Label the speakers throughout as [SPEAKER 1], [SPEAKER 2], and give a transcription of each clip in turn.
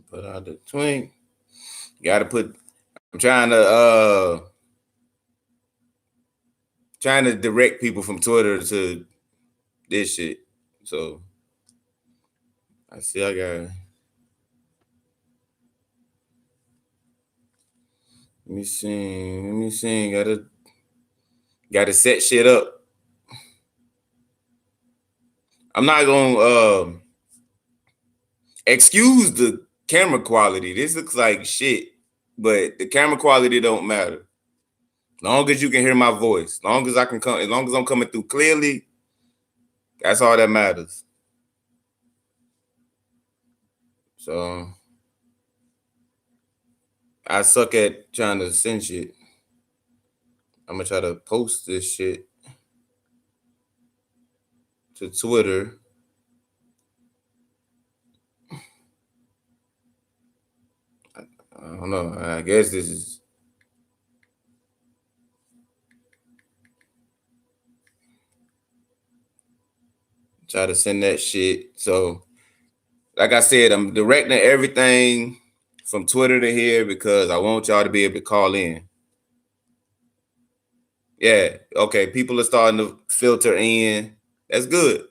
[SPEAKER 1] Put out the twink. Gotta put. I'm trying to direct people from Twitter to this shit. So I see I got. Let me see. Let me see. Gotta set shit up. I'm not gonna excuse the camera quality. This looks like shit, but the camera quality don't matter. Long as you can hear my voice, long as I can come, as long as I'm coming through clearly, that's all that matters. So I suck at trying to send shit. I'm gonna try to post this shit to Twitter. I don't know. I guess this is. Try to send that shit. So, like I said, I'm directing everything from Twitter to here because I want y'all to be able to call in. Yeah, okay. People are starting to filter in. That's good.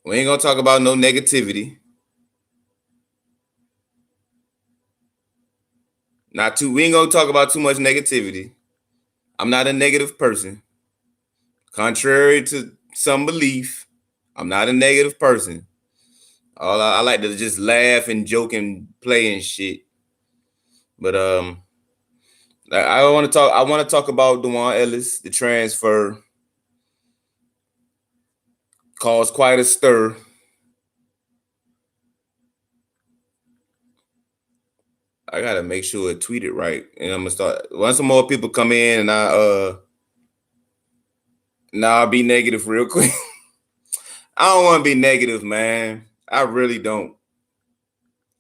[SPEAKER 1] We ain't gonna talk about no negativity. Not too. We ain't gonna talk about too much negativity. I'm not a negative person. Contrary to some belief, I'm not a negative person. I like to just laugh and joke and play and shit. But I want to talk. I want to talk about Dwan Ellis. The transfer caused quite a stir. I gotta make sure I tweet it right, and I'm gonna start. Once some more people come in, and I'll be negative real quick. I don't want to be negative, man. I really don't.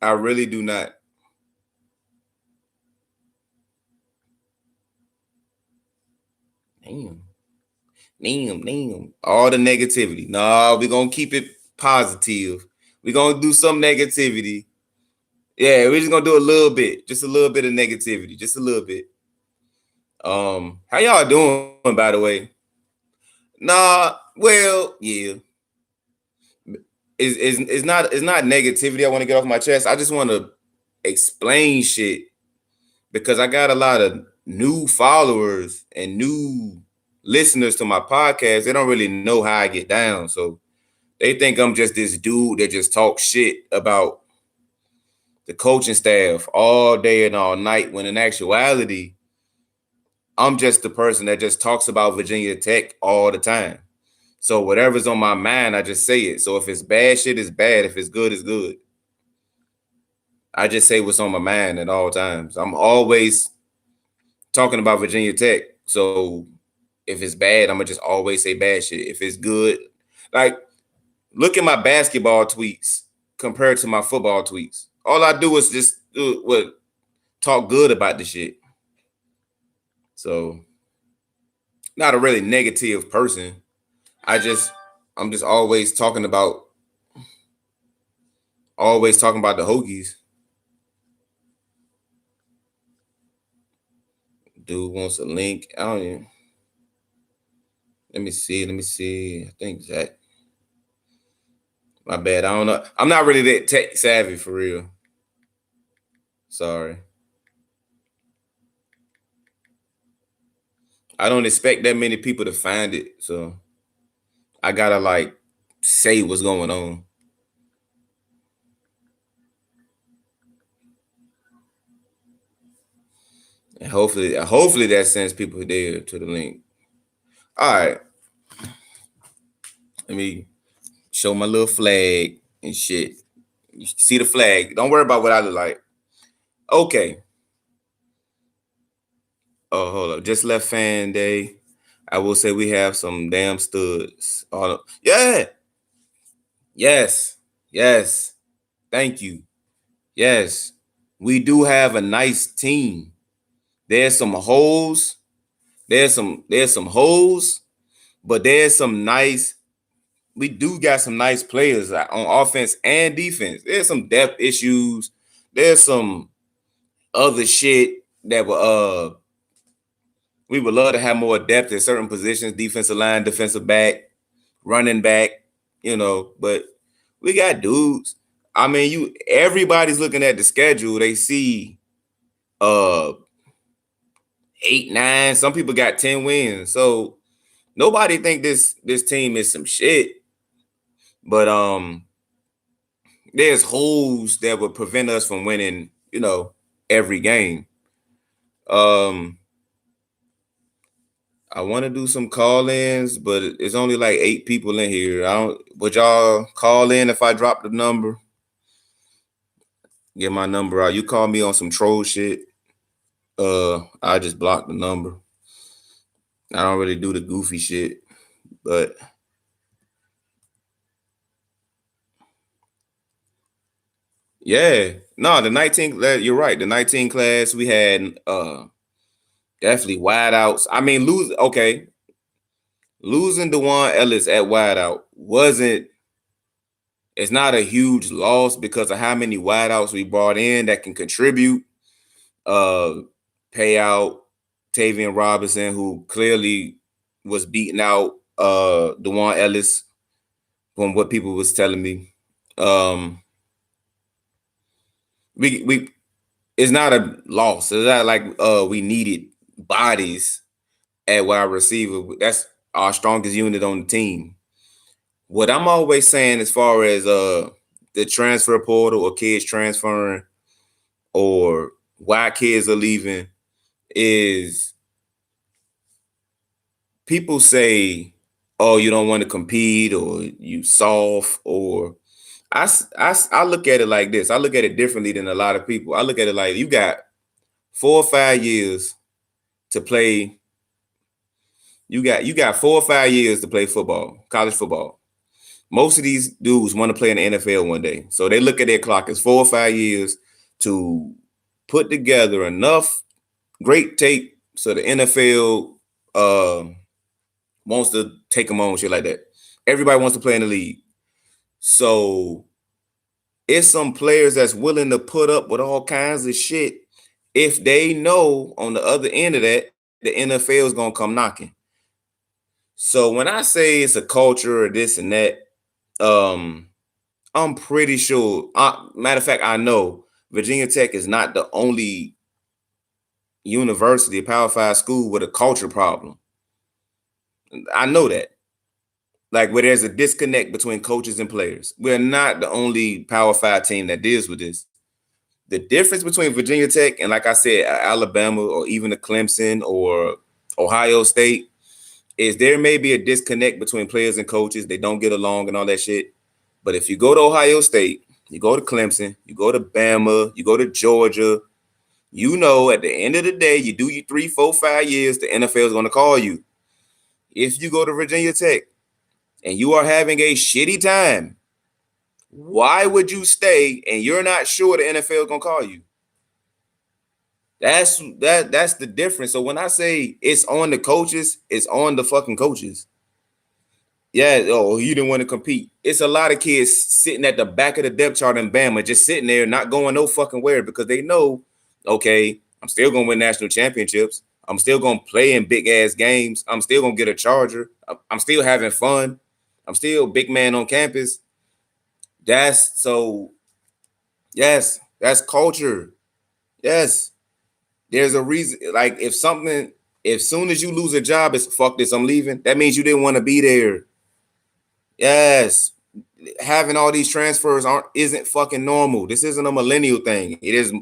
[SPEAKER 1] I really do not. Damn. All the negativity. No, we're gonna keep it positive. We're gonna do some negativity. Yeah, we're just gonna do a little bit, just a little bit of negativity, just a little bit. How y'all doing, by the way? Nah, well, yeah. It's not negativity I want to get off my chest. I just want to explain shit because I got a lot of new followers and new listeners to my podcast. They don't really know how I get down. So they think I'm just this dude that just talks shit about the coaching staff all day and all night, when in actuality, I'm just the person that just talks about Virginia Tech all the time. So whatever's on my mind, I just say it. So if it's bad shit, it's bad. If it's good, it's good. I just say what's on my mind at all times. I'm always talking about Virginia Tech. So if it's bad, I'm gonna just always say bad shit. If it's good, like look at my basketball tweets compared to my football tweets. All I do is just talk good about the shit. So not a really negative person. I'm just always talking about the Hokies. Dude wants a link. I don't even. Let me see. I think Zach. My bad. I don't know. I'm not really that tech savvy for real. Sorry. I don't expect that many people to find it, so I gotta like say what's going on. And hopefully that sends people there to the link. All right. Let me show my little flag and shit. You see the flag. Don't worry about what I look like. Okay. Oh, hold up. Just left fan day. I will say we have some damn studs. Yeah. Yes. Yes. Thank you. Yes. We do have a nice team. There's some holes. There's some holes, but there's some nice we do got some nice players on offense and defense. There's some depth issues. There's some other shit that we would love to have more depth in certain positions, defensive line, defensive back, running back, but we got dudes. I mean, everybody's looking at the schedule. They see uh 8, 9. Some people got 10 wins. So nobody think this team is some shit. But there's holes that would prevent us from winning, every game. I want to do some call-ins, but it's only like 8 people in here. Would y'all call in if I drop the number? Get my number out. You call me on some troll shit. I just block the number. I don't really do the goofy shit, but yeah. No, the 19, you're right. The 19 class, we had definitely wideouts. I mean, losing Dewan Ellis at wideout it's not a huge loss because of how many wideouts we brought in that can contribute. Payout Tavian Robinson, who clearly was beating out Dewan Ellis from what people was telling me. We it's not a loss. It's not like we needed bodies at wide receiver. That's our strongest unit on the team. What I'm always saying as far as the transfer portal or kids transferring or why kids are leaving is people say, oh, you don't want to compete or you soft or I look at it like this. I look at it differently than a lot of people. I look at it like you got 4 or 5 years to play. You got 4 or 5 years to play football, college football. Most of these dudes want to play in the NFL one day. So they look at their clock as 4 or 5 years to put together enough great tape so the NFL wants to take them on, shit like that. Everybody wants to play in the league. So it's some players that's willing to put up with all kinds of shit if they know on the other end of that, the NFL is going to come knocking. So when I say it's a culture or this and that, I'm pretty sure. Matter of fact, I know Virginia Tech is not the only university, Power 5 school with a culture problem. I know that. Like where there's a disconnect between coaches and players. We're not the only Power 5 team that deals with this. The difference between Virginia Tech and, like I said, Alabama or even the Clemson or Ohio State is there may be a disconnect between players and coaches. They don't get along and all that shit. But if you go to Ohio State, you go to Clemson, you go to Bama, you go to Georgia, at the end of the day, you do your 3, 4, 5 years, the NFL is going to call you. If you go to Virginia Tech and you are having a shitty time, why would you stay and you're not sure the NFL is going to call you? That's the difference. So when I say it's on the coaches, it's on the fucking coaches. Yeah, you didn't want to compete. It's a lot of kids sitting at the back of the depth chart in Bama, just sitting there, not going no fucking where because they know, okay, I'm still going to win national championships. I'm still going to play in big ass games. I'm still going to get a charger. I'm still having fun. I'm still big man on campus. Yes, that's culture. Yes, there's a reason. Like if soon as you lose a job, it's fuck this, I'm leaving. That means you didn't want to be there. Yes, having all these transfers isn't fucking normal. This isn't a millennial thing. It is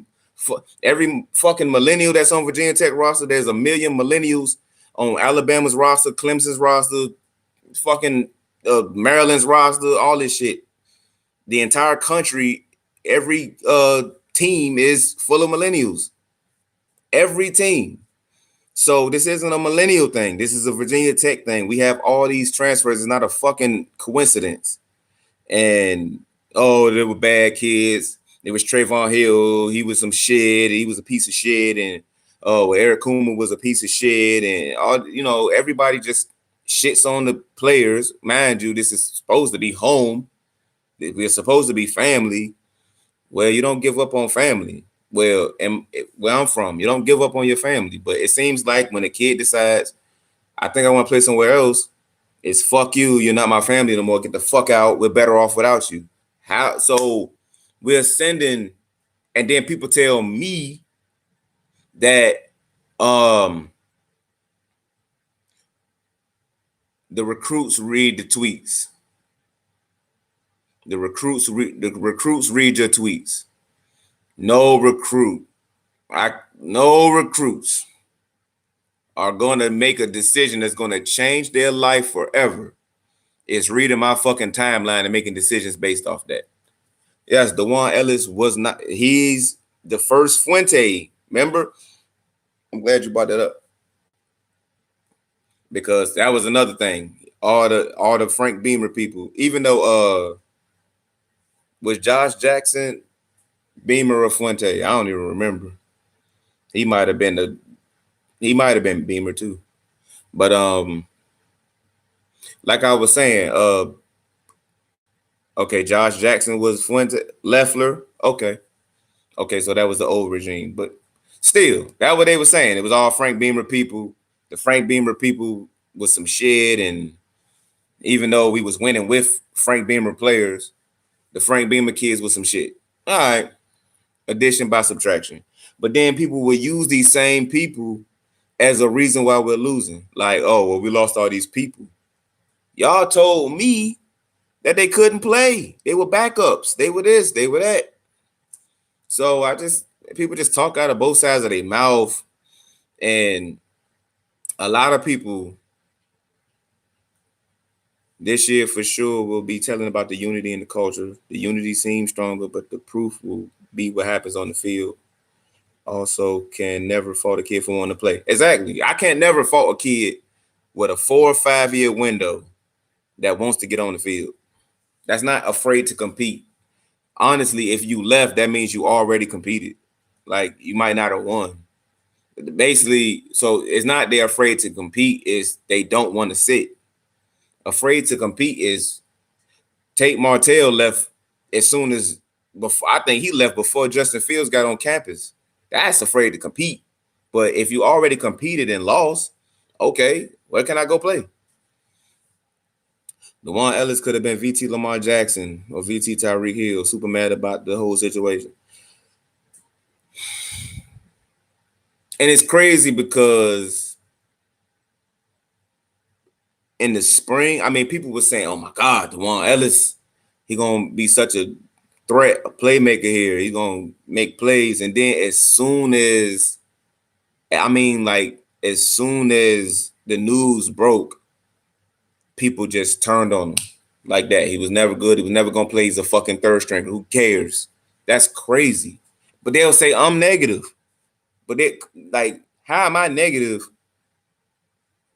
[SPEAKER 1] every fucking millennial that's on Virginia Tech roster. There's a million millennials on Alabama's roster, Clemson's roster, fucking Maryland's roster, all this shit. The entire country, every team is full of millennials. Every team. So this isn't a millennial thing. This is a Virginia Tech thing. We have all these transfers. It's not a fucking coincidence. And they were bad kids. It was Trayvon Hill. He was some shit. He was a piece of shit. And Eric Kuma was a piece of shit. And all everybody just shits on the players. Mind you, this is supposed to be home. We're supposed to be family. Well, you don't give up on family. Well, and where I'm from, you don't give up on your family. But it seems like when a kid decides, I think I want to play somewhere else, it's fuck you. You're not my family no more. Get the fuck out. We're better off without you. How? So we're sending, and then people tell me that the recruits read the tweets. The recruits read your tweets. No recruits are gonna make a decision that's gonna change their life forever. It's reading my fucking timeline and making decisions based off that. Yes, DeJuan Ellis was not. He's the first Fuente. Remember? I'm glad you brought that up because that was another thing. All the Frank Beamer people, even though was Josh Jackson Beamer or Fuente? I don't even remember. He might have been Beamer too. But like I was saying, okay, Josh Jackson was Fuente, Leffler. Okay, so that was the old regime, but still, that's what they were saying. It was all Frank Beamer people. The Frank Beamer people was some shit, and even though we was winning with Frank Beamer players, the Frank Beamer kids was some shit. All right, addition by subtraction. But then people will use these same people as a reason why we're losing. Like, oh, well, we lost all these people. Y'all told me that they couldn't play. They were backups. They were this, they were that. So people just talk out of both sides of their mouth. And a lot of people this year for sure will be telling about the unity in the culture. The unity seems stronger, but the proof will be what happens on the field. Also, can never fault a kid for wanting to play. Exactly. I can't never fault a kid with a 4 or 5 year window that wants to get on the field. That's not afraid to compete. Honestly, if you left, that means you already competed. Like, you might not have won. Basically, so it's not they're afraid to compete, it's they don't want to sit. Afraid to compete is Tate Martell left as soon as before. I think he left before Justin Fields got on campus. That's afraid to compete. But if you already competed and lost, okay, where can I go play? DeJuan Ellis could have been VT Lamar Jackson or VT Tyreek Hill. Super mad about the whole situation. And it's crazy because in the spring, I mean, people were saying, oh my God, DeJuan Ellis, he going to be such a threat, a playmaker here. He's going to make plays. And then as soon as the news broke, people just turned on him like that. He was never good. He was never going to play. He's a fucking third stringer. Who cares? That's crazy. But they'll say, I'm negative. But how am I negative?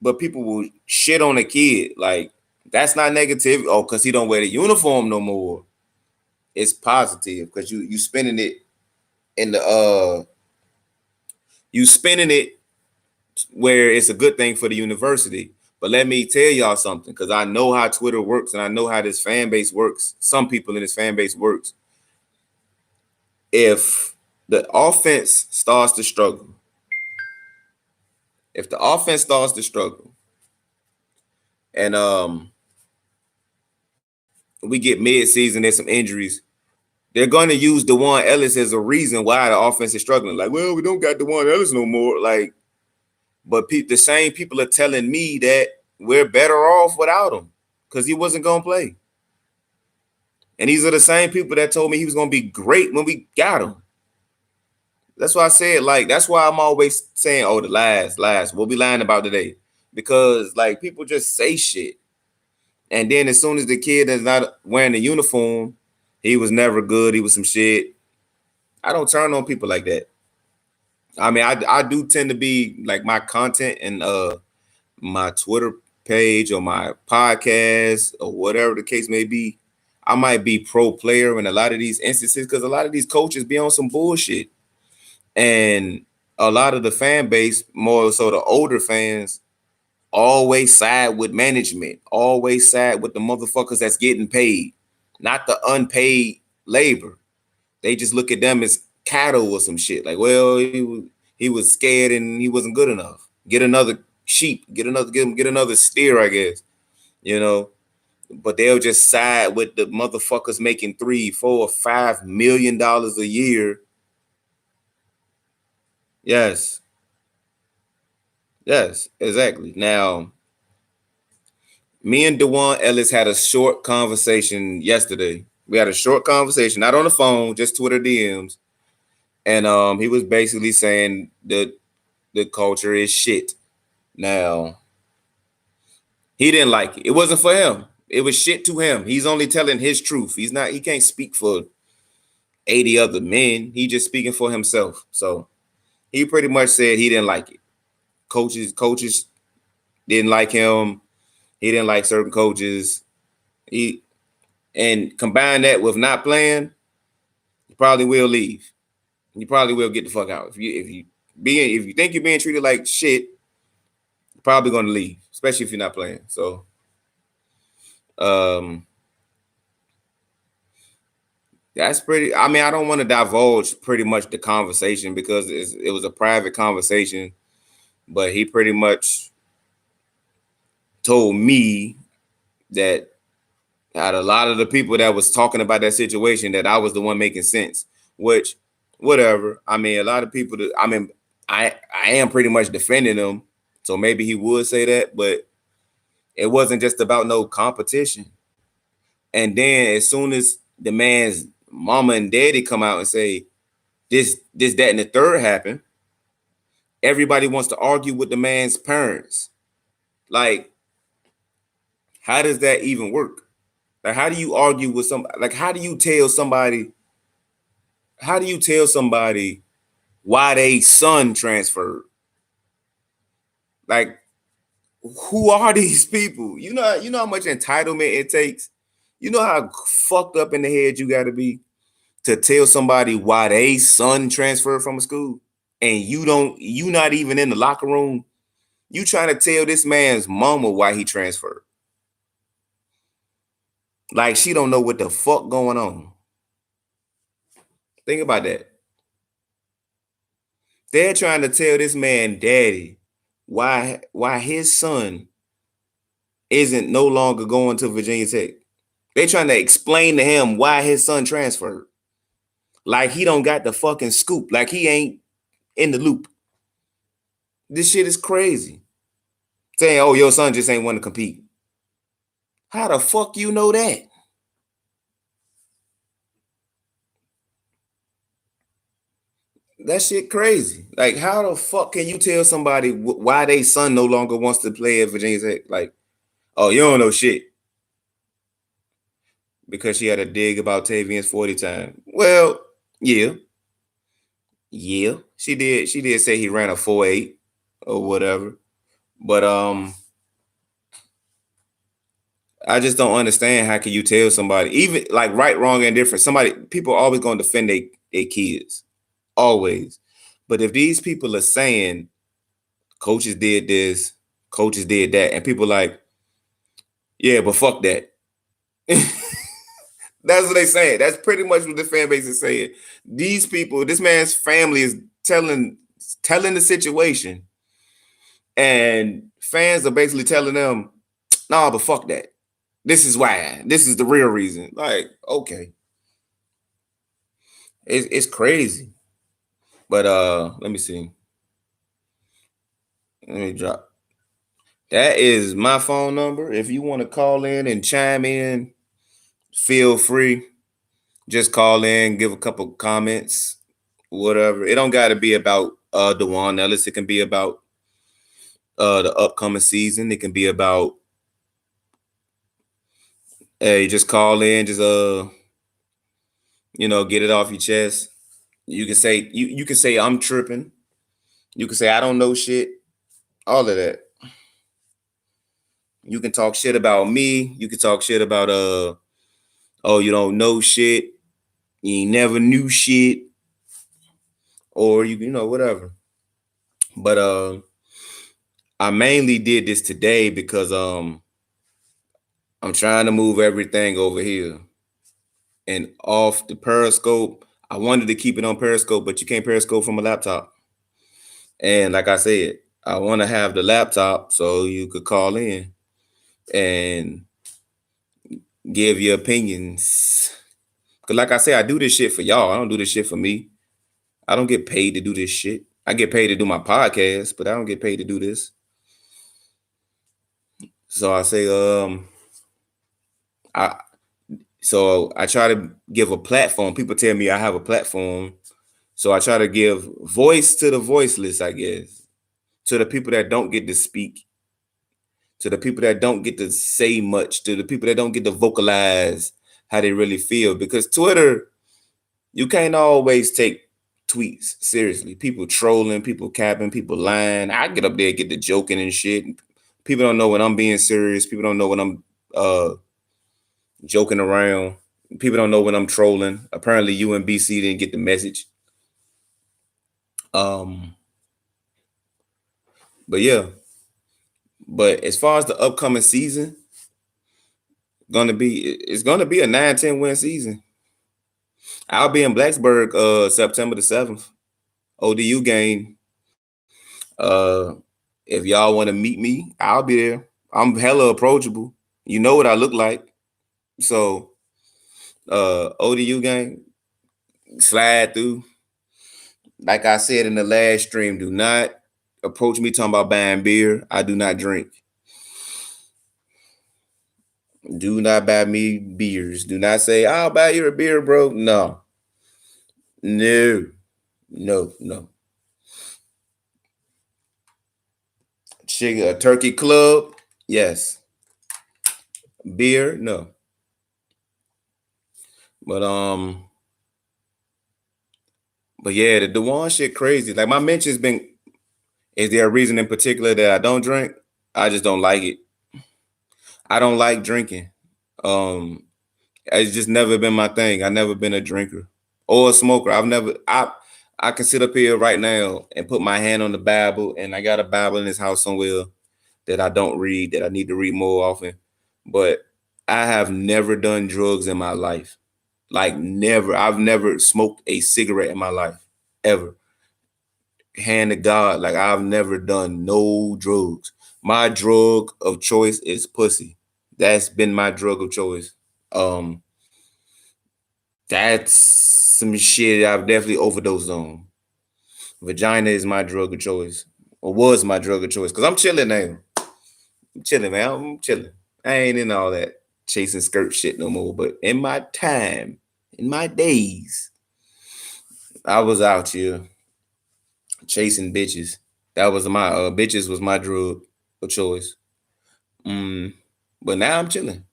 [SPEAKER 1] But people will shit on a kid. Like, that's not negative. Oh, because he don't wear the uniform no more. It's positive because you spending it in the you spending it where it's a good thing for the university. But let me tell y'all something, because I know how Twitter works and I know how this fan base works. Some people in this fan base works. If the offense starts to struggle, and we get mid-season, there's some injuries, they're going to use DeJuan Ellis as a reason why the offense is struggling. Like, well, we don't got DeJuan Ellis no more. Like, but the same people are telling me that we're better off without him because he wasn't going to play. And these are the same people that told me he was going to be great when we got him. That's why I said, like, that's why I'm always saying, oh, the lies. We'll be lying about today. Because, like, people just say shit. And then as soon as the kid is not wearing the uniform, he was never good. He was some shit. I don't turn on people like that. I mean, I do tend to be, like, my content and my Twitter page or my podcast or whatever the case may be, I might be pro player in a lot of these instances because a lot of these coaches be on some bullshit. And a lot of the fan base, more so the older fans, always side with management, always side with the motherfuckers that's getting paid, not the unpaid labor. They just look at them as cattle or some shit. Like, well, he was scared and he wasn't good enough. Get another sheep, get another steer, I guess. You know, but they'll just side with the motherfuckers making 3, 4, $5 million a year. Yes, yes, exactly. Now, me and Dewan Ellis had a short conversation yesterday. We had a short conversation, not on the phone, just Twitter DMs. And he was basically saying that the culture is shit. Now, he didn't like it. It wasn't for him. It was shit to him. He's only telling his truth. He can't speak for 80 other men. He just speaking for himself. So he pretty much said he didn't like it. Coaches didn't like him. He didn't like certain coaches. He and combine that with not playing, you probably will leave. You probably will get the fuck out. If you think you're being treated like shit, you're probably gonna leave, especially if you're not playing. So um that's pretty. I mean, I don't want to divulge pretty much the conversation because it was a private conversation, but he pretty much told me that out of a lot of the people that was talking about that situation, that I was the one making sense. Which, whatever. I mean, a lot of people. I mean, I am pretty much defending him, so maybe he would say that, but it wasn't just about no competition. And then as soon as the man's mama and daddy come out and say this, that, and the third happened, everybody wants to argue with the man's parents. Like, how does that even work? Like, how do you argue with somebody? Like, how do you tell somebody? How do you tell somebody why they son transferred? Like, who are these people? You know how much entitlement it takes. You know how fucked up in the head you got to be to tell somebody why they son transferred from a school, and you not even in the locker room. You trying to tell this man's mama why he transferred. Like she don't know what the fuck going on. Think about that. They're trying to tell this man daddy why his son isn't no longer going to Virginia Tech. They trying to explain to him why his son transferred. Like he don't got the fucking scoop. Like he ain't in the loop. This shit is crazy. Saying, oh, your son just ain't want to compete. How the fuck you know that? That shit crazy. Like, how the fuck can you tell somebody why they son no longer wants to play at Virginia Tech? Like, oh, you don't know shit because she had a dig about Tavian's 40 time. Well, yeah, yeah, she did. She did say he ran a 4.8 or whatever. But I just don't understand how can you tell somebody, even like right, wrong, and different. Somebody, people are always gonna defend their kids, always. But if these people are saying coaches did this, coaches did that, and people like, yeah, but fuck that. That's what they saying. That's pretty much what the fan base is saying. These people, this man's family is telling the situation, and fans are basically telling them, nah, but fuck that. This is why. This is the real reason. Like, okay. It's crazy. But let me see. Let me drop. That is my phone number. If you want to call in and chime in, feel free. Just call in, give a couple comments, whatever. It don't got to be about Dewan Ellis. It can be about the upcoming season. It can be about hey, just call in, just get it off your chest. You can say I'm tripping. You can say I don't know shit. All of that. You can talk shit about me. You can talk shit about oh, you don't know shit. You ain't never knew shit. Or you know, whatever. But I mainly did this today because I'm trying to move everything over here and off the Periscope. I wanted to keep it on Periscope, but you can't Periscope from a laptop. And like I said, I want to have the laptop so you could call in and give your opinions. Cause like I said, I do this shit for y'all. I don't do this shit for me. I don't get paid to do this shit. I get paid to do my podcast, but I don't get paid to do this. So I say, I so I try to give a platform. People tell me I have a platform. So I try to give voice to the voiceless, I guess. To the people that don't get to speak, to the people that don't get to say much, to the people that don't get to vocalize how they really feel. Because Twitter, you can't always take tweets seriously. People trolling, people capping, people lying. I get up there, get the joking and shit. People don't know when I'm being serious. People don't know when I'm joking around. People don't know when I'm trolling. Apparently, you and BC didn't get the message. Um, but yeah. But as far as the upcoming season, it's gonna be a 9-10 win season. I'll be in Blacksburg September the 7th. ODU game. If y'all want to meet me, I'll be there. I'm hella approachable. You know what I look like. So ODU game, slide through. Like I said in the last stream, do not approach me talking about buying beer. I do not drink. Do not buy me beers. Do not say, I'll buy you a beer, bro. No. No. No, no. Chicken, a turkey club, yes. Beer, no. But yeah, the Dewan shit crazy. Like my mention's been. Is there a reason in particular that I don't drink? I just don't like it. I don't like drinking. Um, it's just never been my thing. I never been a drinker or a smoker. I can sit up here right now and put my hand on the Bible, and I got a Bible in this house somewhere that I don't read, that I need to read more often. But I have never done drugs in my life. Like never. I've never smoked a cigarette in my life. Ever. Hand to God, like I've never done no drugs. My drug of choice is pussy. That's been my drug of choice. Um, that's some shit I've definitely overdosed on. Vagina is my drug of choice, or was my drug of choice. Cause I'm chilling now. I'm chilling, man. I'm chilling. I ain't in all that chasing skirt shit no more. But in my time, in my days, I was out here chasing bitches. That was my bitches was my drug of choice. But now I'm chilling.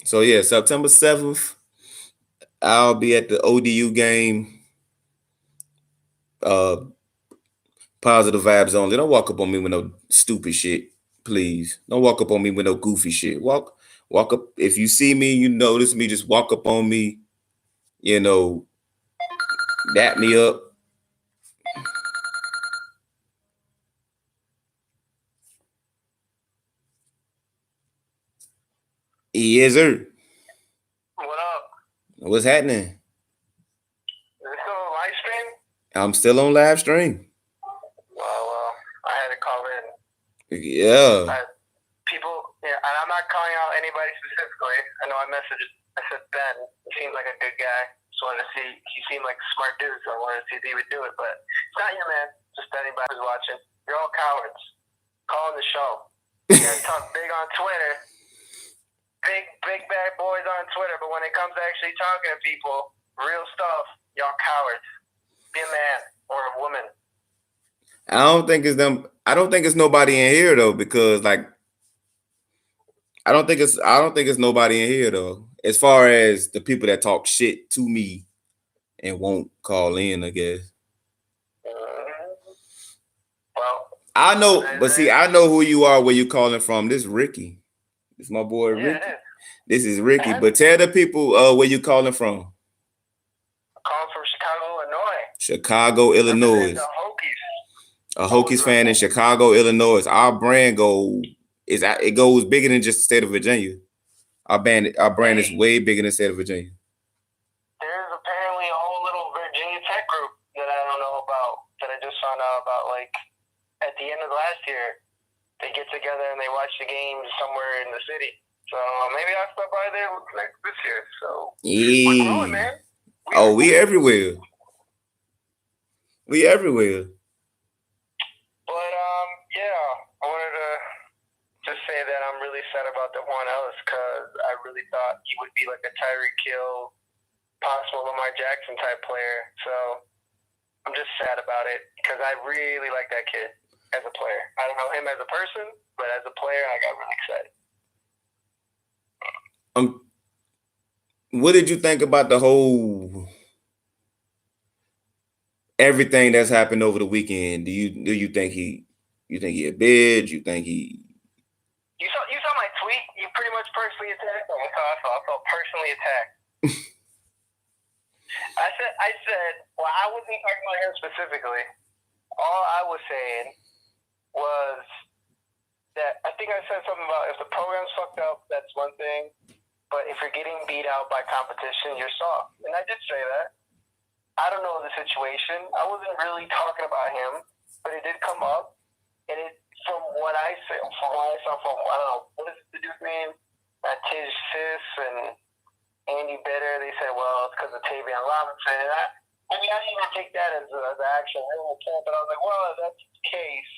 [SPEAKER 1] So yeah, September 7th, I'll be at the ODU game. Uh Positive vibes only. Don't walk up on me with no stupid shit, please. Don't walk up on me with no goofy shit. Walk up. If you see me, you notice me, just walk up on me, you know, dap me up. Yes, sir.
[SPEAKER 2] What up?
[SPEAKER 1] What's happening?
[SPEAKER 2] Is this still a live stream?
[SPEAKER 1] I'm still on live stream.
[SPEAKER 2] Well, I had to call in.
[SPEAKER 1] Yeah.
[SPEAKER 2] People, yeah, and I'm not calling out anybody specifically. I know I said Ben. He seems like a good guy. Just wanted to see, he seemed like a smart dude, so I wanted to see if he would do it. But it's not you, man. Just anybody who's watching. You're all cowards. Call on the show. You guys talk big on Twitter. Big bad boys on Twitter, but when it comes to actually talking to people, real stuff, y'all cowards. Be a man or a woman.
[SPEAKER 1] I don't think it's them. I don't think it's nobody in here though, because like I don't think it's nobody in here though. As far as the people that talk shit to me and won't call in, I guess.
[SPEAKER 2] Well,
[SPEAKER 1] I know, but see, I know who you are, where you calling from. This Ricky. This my boy Ricky.
[SPEAKER 2] Yeah,
[SPEAKER 1] this is Ricky. But tell the people where you calling from.
[SPEAKER 2] I'm calling from Chicago, Illinois.
[SPEAKER 1] Chicago, Illinois.
[SPEAKER 2] The Hokies.
[SPEAKER 1] a Hokies fan in Chicago, Illinois. Our brand it goes bigger than just the state of Virginia. Our brand is way bigger than the state of Virginia.
[SPEAKER 2] There's apparently a whole little Virginia Tech group that I don't know about that I just found out about. Like at the end of last year, they get together and they watch the games somewhere in the city. So maybe I'll stop by there this year. So we're growing, man.
[SPEAKER 1] We everywhere. We everywhere.
[SPEAKER 2] But yeah, I wanted to just say that I'm really sad about the Juan Ellis because I really thought he would be like a Tyreek Hill, possible Lamar Jackson type player. So I'm just sad about it because I really like that kid as a player. I don't know him as a person, but as a player, I got really excited.
[SPEAKER 1] What did you think about the whole everything that's happened over the weekend? Do you think he a bitch? You think he?
[SPEAKER 2] You saw my tweet. You pretty much personally attacked him. That's how I felt. I felt personally attacked. I said, well, I wasn't talking about him specifically. All I was saying was that I think I said something about if the program's fucked up, that's one thing. But if you're getting beat out by competition, you're soft. And I did say that. I don't know the situation. I wasn't really talking about him, but it did come up. And it, from what I saw, I don't know, what is the dude's name? Tish Sis and Andy Bitter. They said, well, it's because of Tavion Robinson. And I mean, I didn't even take that as the actual real point, but I was like, well, if that's the case,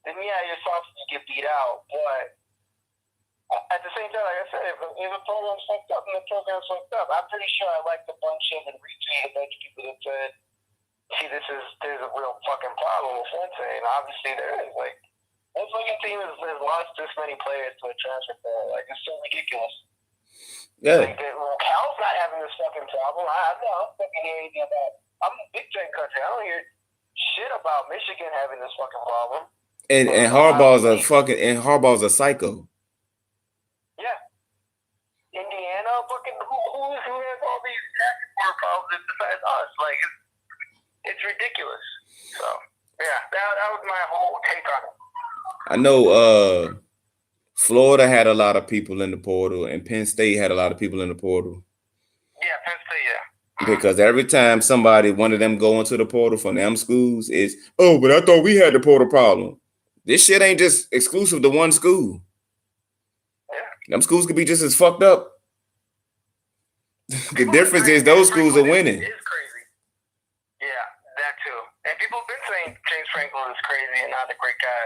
[SPEAKER 2] then yeah, you're soft to get beat out. But at the same time, like I said, if the program's fucked up, then the program's fucked up. I'm pretty sure I liked a bunch of and retweeted a bunch of people that said, see, there's a real fucking problem with Fuente, and obviously there is. Like, this fucking team has lost this many players to a transfer portal. Like, it's so ridiculous.
[SPEAKER 1] Yeah.
[SPEAKER 2] Like, Cal's not having this fucking problem. I don't fucking hear anything about. I'm a Big Ten country. I don't hear shit about Michigan having this fucking problem.
[SPEAKER 1] And Harbaugh's a psycho.
[SPEAKER 2] Yeah. Indiana, fucking who has all these tackle problems besides us? Like, it's ridiculous. So yeah, that was my whole take on it.
[SPEAKER 1] I know Florida had a lot of people in the portal, and Penn State had a lot of people in the portal.
[SPEAKER 2] Yeah, Penn State, yeah.
[SPEAKER 1] Because every time one of them go into the portal from them schools, is but I thought we had the portal problem. This shit ain't just exclusive to one school.
[SPEAKER 2] Yeah.
[SPEAKER 1] Them schools could be just as fucked up. The difference is those schools are winning.
[SPEAKER 2] It is crazy. Yeah, that too. And people have been saying James Franklin is crazy and not a great guy.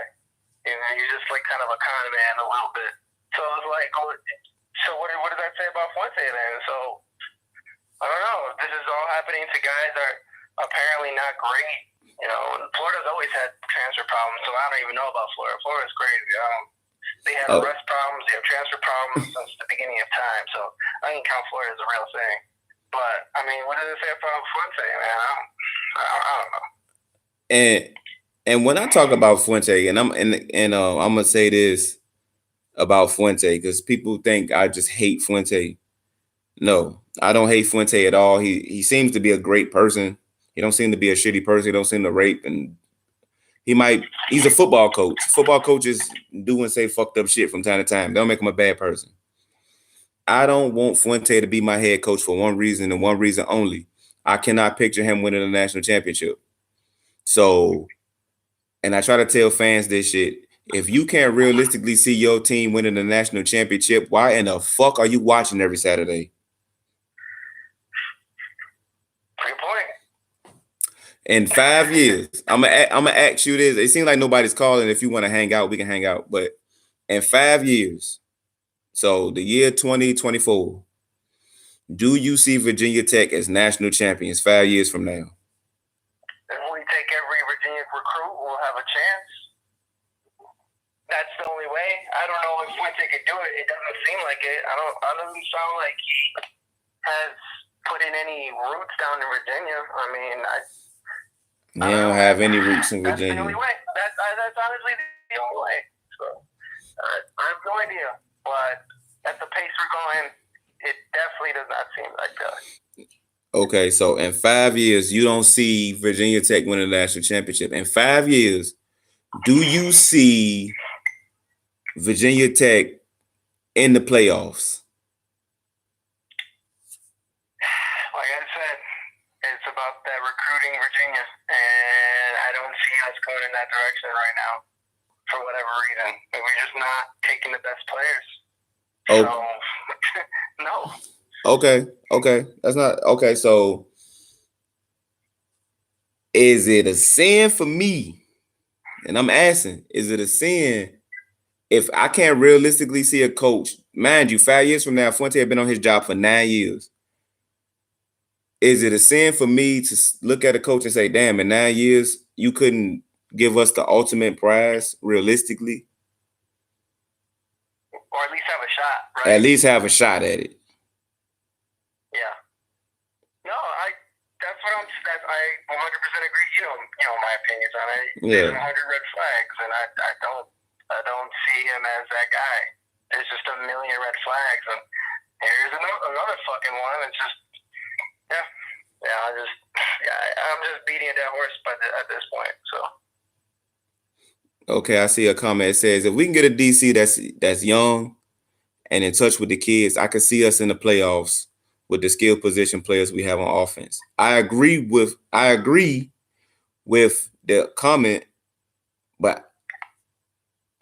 [SPEAKER 2] You know, you're just like kind of a con man a little bit. So it's like, so what does that say about Fuente then? So I don't know. This is all happening to guys that are apparently not great. You know, and Florida's always had transfer problems, so I don't even know about Florida. Florida's crazy. They have arrest problems, they have transfer problems since the beginning of time. So I can count Florida as a real thing. But I mean, what does it say about Fuente, man? I don't know.
[SPEAKER 1] And when I talk about Fuente, and I'm gonna say this about Fuente because people think I just hate Fuente. No, I don't hate Fuente at all. He seems to be a great person. He don't seem to be a shitty person. He don't seem to rape, and he's a football coach. Football coaches do and say fucked up shit from time to time. They don't make him a bad person. I don't want Fuente to be my head coach for one reason and one reason only. I cannot picture him winning a national championship. So, and I try to tell fans this shit. If you can't realistically see your team winning the national championship, why in the fuck are you watching every Saturday?
[SPEAKER 2] Good point.
[SPEAKER 1] In 5 years, I'm gonna ask you this. It seems like nobody's calling. If you want to hang out, we can hang out. But in 5 years, so the year 2024, do you see Virginia Tech as national champions 5 years from now?
[SPEAKER 2] If we take every Virginia recruit, we'll have a chance. That's the only way. I don't know if Fuente could do it. It doesn't seem like it. I don't sound like he has put in any roots down in Virginia. I mean,
[SPEAKER 1] They don't have any roots in Virginia.
[SPEAKER 2] That's the only way. That's honestly the only way. So I have no idea. But at the pace we're going, it definitely does not seem like that.
[SPEAKER 1] Okay, so in 5 years, you don't see Virginia Tech winning the national championship. In 5 years, do you see Virginia Tech in the playoffs?
[SPEAKER 2] Like I said, it's about that recruiting Virginia, and I don't see us going in that direction right now for whatever reason. We're just not taking the best players.
[SPEAKER 1] Oh,
[SPEAKER 2] So, no.
[SPEAKER 1] okay. That's not okay. So, is it a sin for me? And I'm asking, is it a sin if I can't realistically see a coach? Mind you, 5 years from now, Fuente had been on his job for 9 years. Is it a sin for me to look at a coach and say, damn, in 9 years, you couldn't give us the ultimate prize realistically?
[SPEAKER 2] Or at least have a shot, right?
[SPEAKER 1] At least have a shot at it.
[SPEAKER 2] Yeah. No, that's what I 100% agree. You know my opinions on it.
[SPEAKER 1] Yeah.
[SPEAKER 2] There's 100 red flags, and I don't see him as that guy. There's just a million red flags, and here's another fucking one. It's just, I'm just beating a dead horse at this point. So.
[SPEAKER 1] Okay, I see a comment. It says if we can get a DC that's young and in touch with the kids, I can see us in the playoffs with the skill position players we have on offense. I agree with the comment, but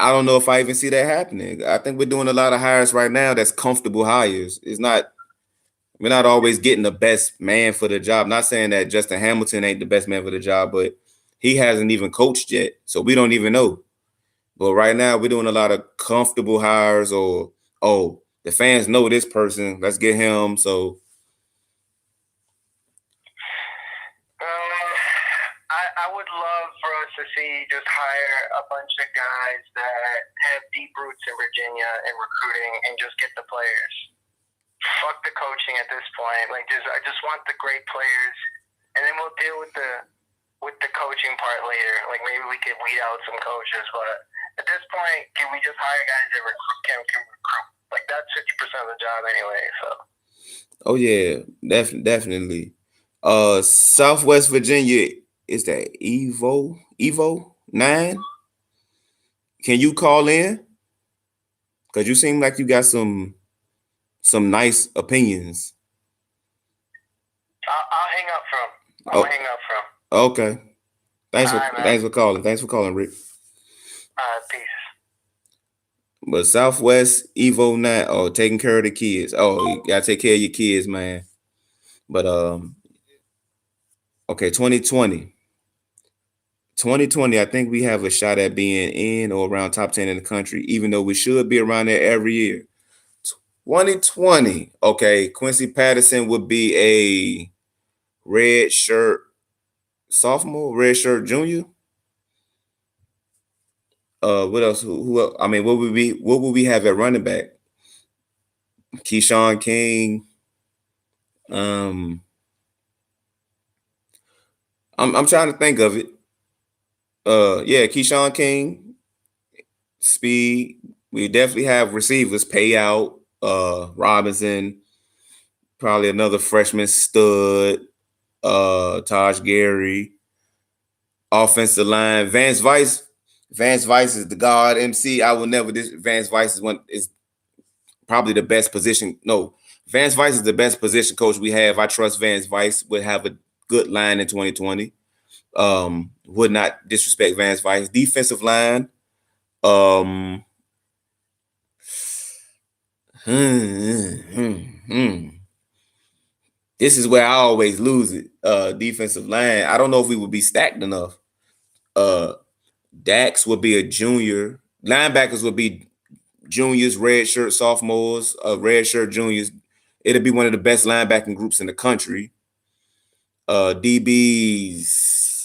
[SPEAKER 1] I don't know if I even see that happening. I think we're doing a lot of hires right now that's comfortable hires. We're not always getting the best man for the job. Not saying that Justin Hamilton ain't the best man for the job, but he hasn't even coached yet, so we don't even know. But right now, we're doing a lot of comfortable hires, or the fans know this person, let's get him. So
[SPEAKER 2] I would love for us to see just hire a bunch of guys that have deep roots in Virginia and recruiting, and just get the players. Fuck the coaching at this point. I just want the great players, and then we'll deal with the coaching part later. Like, maybe we could weed out some coaches, but at this point, can we just hire guys that can recruit? Like, that's 50% of the job anyway. So.
[SPEAKER 1] oh yeah, definitely. Southwest Virginia is that Evo 9. Can you call in? Cause you seem like you got some nice opinions.
[SPEAKER 2] I'll hang up from. I'll hang up from.
[SPEAKER 1] Okay. Thanks for calling. Thanks for calling, Rick.
[SPEAKER 2] Peace.
[SPEAKER 1] But Southwest Evo 9, taking care of the kids. Oh, you gotta take care of your kids, man. But okay, 2020. 2020, I think we have a shot at being in or around top 10 in the country, even though we should be around there every year. 2020, okay, Quincy Patterson would be a red shirt sophomore, red shirt junior. What else? Who else? I mean, what would we have at running back? Keyshawn King. I'm trying to think of it. Yeah, Keyshawn King, speed. We definitely have receivers. Payout, Robinson, probably another freshman stud, Taj Gary. Offensive line, Vance Vice. Vance Vice is the guard MC. I will never. Vance Vice is probably the best position. No, Vance Vice is the best position coach we have. I trust Vance Vice would have a good line in 2020. Would not disrespect Vance Vice. Defensive line. This is where I always lose it. Defensive line. I don't know if we would be stacked enough. Dax would be a junior. Linebackers would be juniors, red shirt sophomores, red shirt juniors. It'll be one of the best linebacking groups in the country. DBs.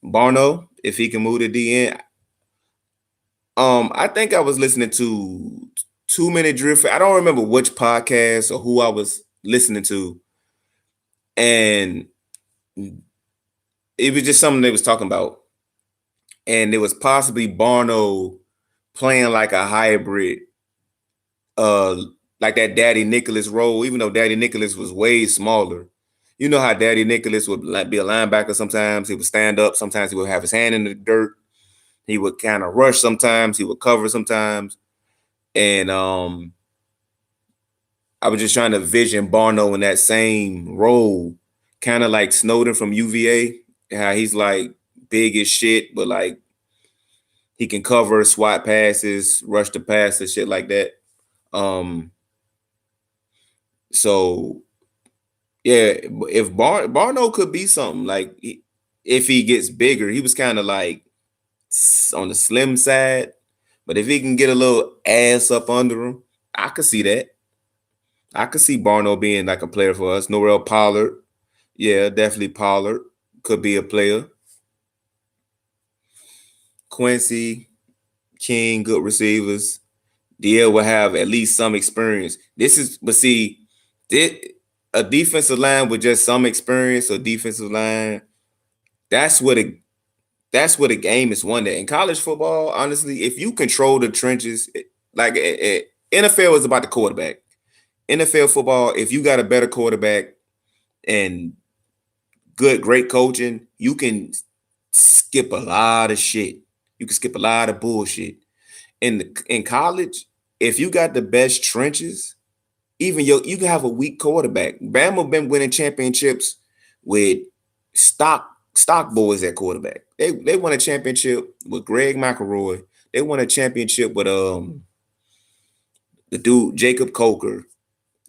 [SPEAKER 1] Barno, if he can move to DN. I think I was listening to 2 Minute Drift. I don't remember which podcast or who I was listening to, and it was just something they was talking about, and it was possibly Barno playing like a hybrid, uh, like that Daddy Nicholas role. Even though Daddy Nicholas was way smaller, you know how Daddy Nicholas would like be a linebacker. Sometimes he would stand up. Sometimes he would have his hand in the dirt. He would kind of rush. Sometimes he would cover. Sometimes, and I was just trying to vision Barno in that same role, kind of like Snowden from UVA. How he's like big as shit, but like he can cover, swat passes, rush the passes, shit like that. Um, so yeah, if Barno could be something like if he gets bigger, he was kind of like on the slim side, but if he can get a little ass up under him, I could see that. I could see Barno being like a player for us. Norrell Pollard, yeah, definitely Pollard could be a player. Quincy King, good receivers. DL will have at least some experience. This is, but see, a defensive line with just some experience, a defensive line, that's what it. That's what a game is won at. In college football, honestly, if you control the trenches, like NFL is about the quarterback. NFL football, if you got a better quarterback and great coaching, you can skip a lot of shit. You can skip a lot of bullshit. In college, if you got the best trenches, even you can have a weak quarterback. Bama been winning championships with stock boys at quarterback. They won a championship with Greg McElroy. They won a championship with the dude Jacob Coker,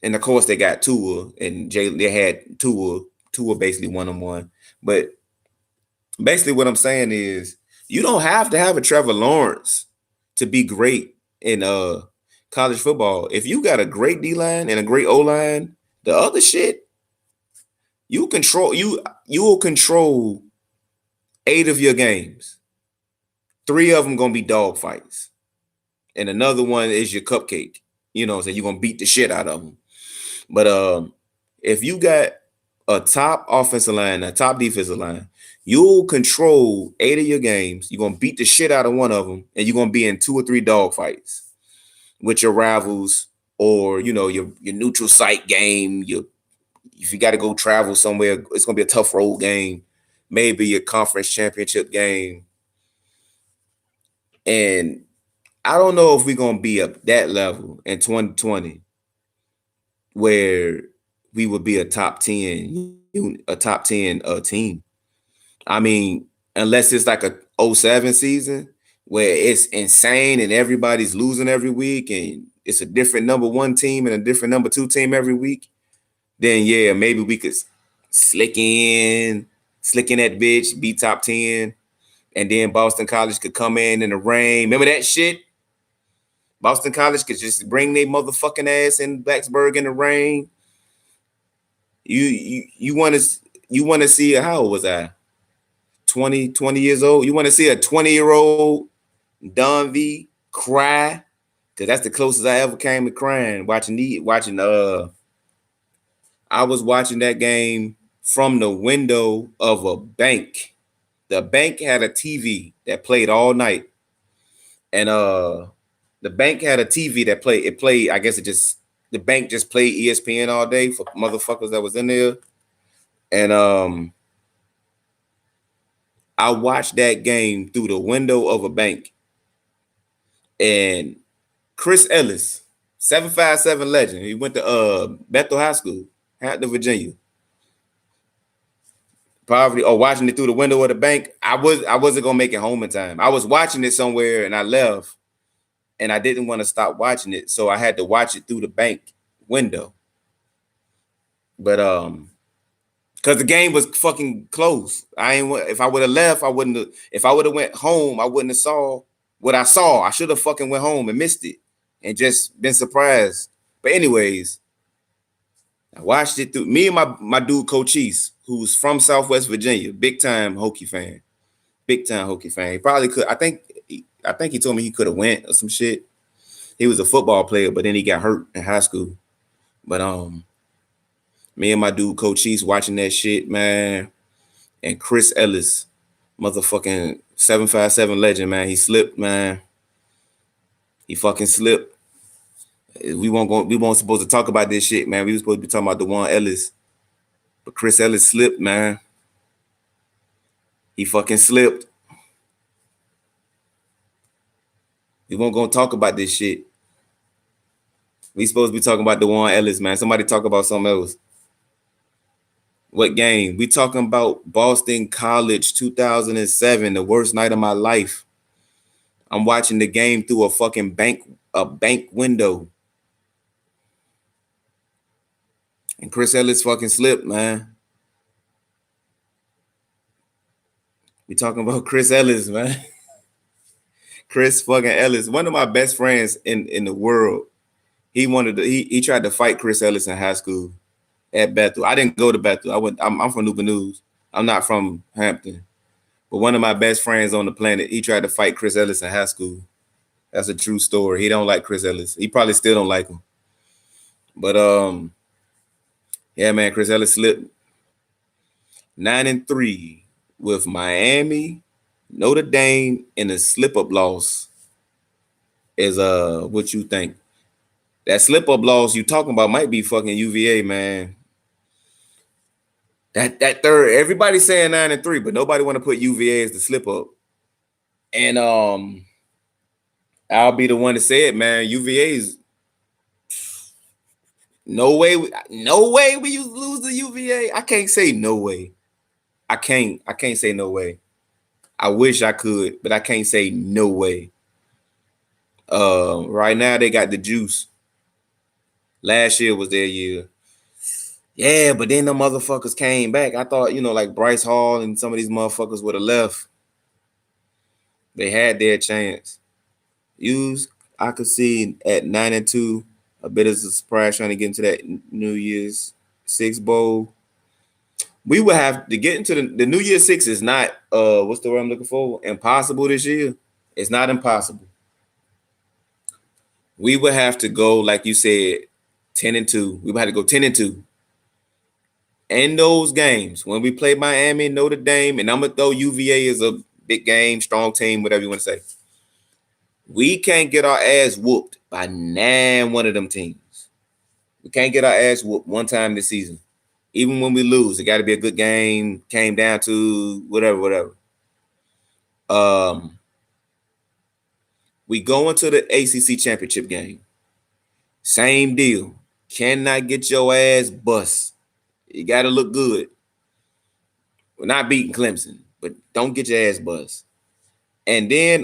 [SPEAKER 1] and of course they got Tua and Jay. They had Tua. Tua basically won them one. But basically, what I'm saying is you don't have to have a Trevor Lawrence to be great in college football. If you got a great D line and a great O line, the other shit you will control 8 of your games. 3 of them gonna be dog fights, and another one is your cupcake. You know, so you're gonna beat the shit out of them. But if you got a top offensive line, a top defensive line, you'll control 8 of your games. You're gonna beat the shit out of one of them, and you're gonna be in 2 or 3 dog fights with your rivals, or your neutral site game. If you got to go travel somewhere, it's gonna be a tough road game. Maybe your conference championship game, and I don't know if we're gonna be up that level in 2020 where we would be a top 10 team. I mean, unless it's like a '07 season where it's insane and everybody's losing every week and it's a different number 1 team and a different number 2 team every week, then yeah, maybe we could slick in, that bitch, be top 10, and then Boston College could come in the rain. Remember that shit? Boston College could just bring their motherfucking ass in Blacksburg in the rain. You want to see how old was I? 20 years old. You want to see a 20-year-old Don V cry? Cause that's the closest I ever came to crying watching. I was watching that game from the window of a bank. The bank had a TV that played all night, and the bank had a TV that played. It played. I guess the bank just played ESPN all day for motherfuckers that was in there, and I watched that game through the window of a bank, and Chris Ellis, 757 legend. He went to Bethel High School, Hampton, Virginia. Poverty, or watching it through the window of the bank. I wasn't gonna make it home in time. I was watching it somewhere and I left, and I didn't want to stop watching it, so I had to watch it through the bank window. But because the game was fucking close. If I would have left, I wouldn't have. If I would have went home, I wouldn't have saw what I saw. I should have fucking went home and missed it and just been surprised. But anyways, I watched it through me and my dude Cochise, who's from Southwest Virginia, big time Hokie fan. Big time Hokie fan. He probably could. I think he told me he could have went or some shit. He was a football player, but then he got hurt in high school. But me and my dude Cochise watching that shit, man. And Chris Ellis, motherfucking 757 legend, man. He slipped, man. He fucking slipped. We weren't supposed to talk about this shit, man. We were supposed to be talking about DeJuan Ellis. But Chris Ellis slipped, man. He fucking slipped. We won't gonna talk about this shit. We supposed to be talking about DeJuan Ellis, man. Somebody talk about something else. What game? We talking about Boston College 2007, the worst night of my life. I'm watching the game through a bank window. And Chris Ellis fucking slipped, man. We talking about Chris Ellis, man. Chris fucking Ellis, one of my best friends in the world. He tried to fight Chris Ellis in high school at Bethel. I didn't go to Bethel. I'm from Newport News. I'm not from Hampton. But one of my best friends on the planet, he tried to fight Chris Ellis in high school. That's a true story. He don't like Chris Ellis. He probably still don't like him. But yeah, man, Chris Ellis slipped 9-3 with Miami, Notre Dame, and a slip-up loss. Is what you think? That slip-up loss you talking about might be fucking UVA, man. That third, everybody's saying 9-3, but nobody want to put UVA as the slip-up. And I'll be the one to say it, man. UVA's no way we lose to UVA. I can't say no way. I can't say no way. I wish I could, but I can't say no way. Right now they got the juice. Last year was their year. Yeah, but then the motherfuckers came back. I thought, like Bryce Hall and some of these motherfuckers would have left. They had their chance. I could see at 9-2, a bit of a surprise trying to get into that New Year's Six bowl. We would have to get into the New Year's Six is not what's the word I'm looking for? Impossible this year. It's not impossible. We would have to go, like you said, 10-2. We would have to go 10-2. In those games, when we play Miami, Notre Dame, and I'm gonna throw UVA as a big game, strong team, whatever you want to say. We can't get our ass whooped by one of them teams. We can't get our ass whooped one time this season. Even when we lose, it got to be a good game. Came down to whatever. We go into the ACC championship game. Same deal. Cannot get your ass bust. You got to look good. We're not beating Clemson, but don't get your ass bust. And then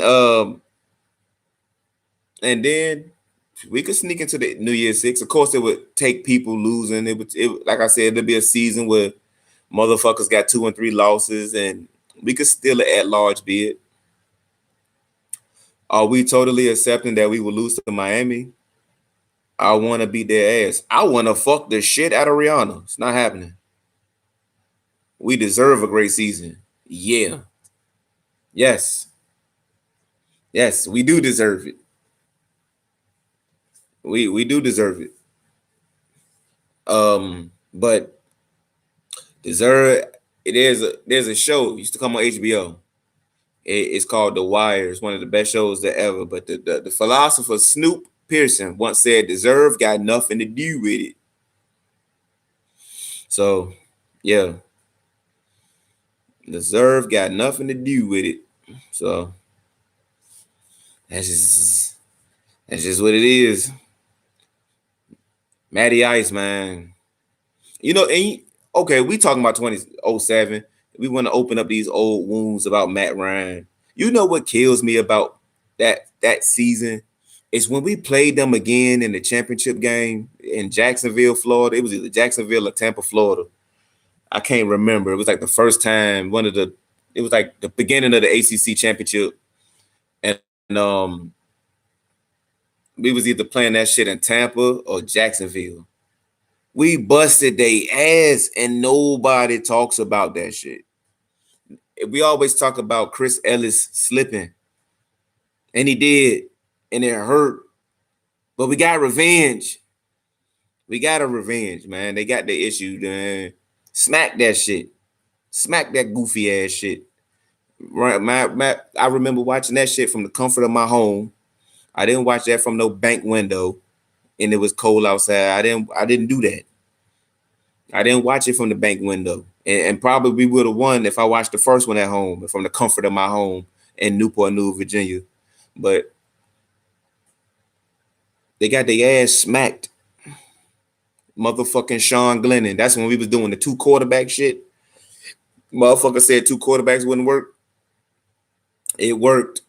[SPEAKER 1] we could sneak into the New Year's Six. Of course, it would take people losing. It would like I said, it'd be a season where motherfuckers got 2 and 3 losses, and we could still at large bid. Are we totally accepting that we will lose to Miami? I want to beat their ass. I want to fuck the shit out of Rihanna. It's not happening. We deserve a great season. Yeah. Yes. Yes, we do deserve it. We do deserve it. But deserve there's a show used to come on HBO. It's called The Wire. It's one of the best shows that ever. But the philosopher Snoop Pearson once said, "Deserve got nothing to do with it." So, yeah, deserve got nothing to do with it. So that's just what it is. Matty Ice, man. Okay, we talking about 2007. We want to open up these old wounds about Matt Ryan. You know what kills me about that season is when we played them again in the championship game in Jacksonville, Florida. It was either Jacksonville or Tampa, Florida. I can't remember. It was like the first time it was like the beginning of the ACC championship. And we was either playing that shit in Tampa or Jacksonville. We busted their ass and nobody talks about that shit. We always talk about Chris Ellis slipping. And he did. And it hurt. But we got revenge. We got a revenge, man. They got the issue, man. Smack that shit. Smack that goofy ass shit. Right, I remember watching that shit from the comfort of my home I didn't watch that from no bank window and it was cold outside. I didn't do that. I didn't watch it from the bank window. And probably we would have won if I watched the first one at home from the comfort of my home in Newport News, Virginia. But they got their ass smacked. Motherfucking Sean Glennon. That's when we was doing the two quarterback shit. Motherfucker said two quarterbacks wouldn't work. It worked.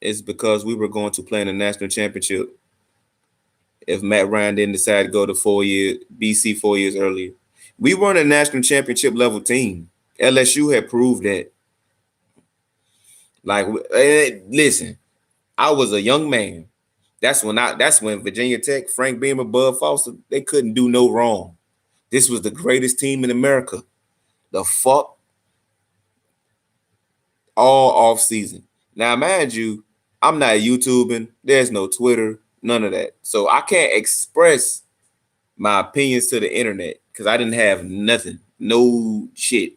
[SPEAKER 1] It's because we were going to play in the national championship if Matt Ryan didn't decide to go to 4 years, BC 4 years earlier. We weren't a national championship level team. LSU had proved that. Like, listen, I was a young man. That's when Virginia Tech, Frank Beamer, Bud Foster, they couldn't do no wrong. This was the greatest team in America. The fuck all off season. Now, mind you, I'm not YouTubing. There's no Twitter, none of that. So I can't express my opinions to the internet because I didn't have nothing, no shit.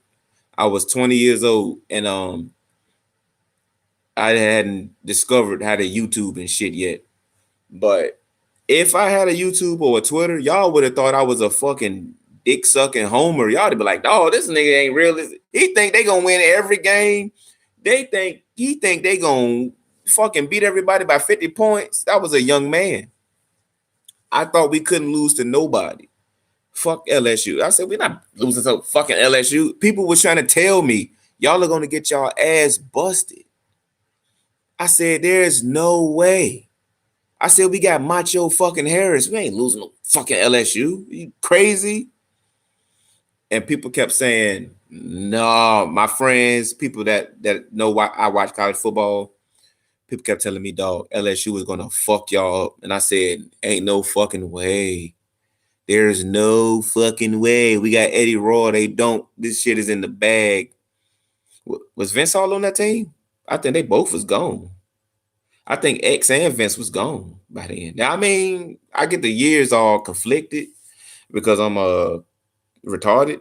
[SPEAKER 1] I was 20 years old and I hadn't discovered how to YouTube and shit yet. But if I had a YouTube or a Twitter, y'all would have thought I was a fucking dick sucking homer. Y'all would be like, "Oh, this nigga ain't real. He think they gonna win every game. He think they gonna fucking beat everybody by 50 points." That was a young man. I thought we couldn't lose to nobody. Fuck LSU. I said, we're not losing to fucking LSU. People was trying to tell me, y'all are gonna get y'all ass busted. I said, there's no way. I said, we got Macho fucking Harris. We ain't losing no fucking LSU. You crazy? And people kept saying, no, my friends, people that know why I watch college football, people kept telling me, dog, LSU was gonna fuck y'all up. And I said, ain't no fucking way. There's no fucking way. We got Eddie Roy. They don't. This shit is in the bag. Was Vince all on that team? I think they both was gone. I think X and Vince was gone by then. Now, I mean, I get the years all conflicted because I'm retarded.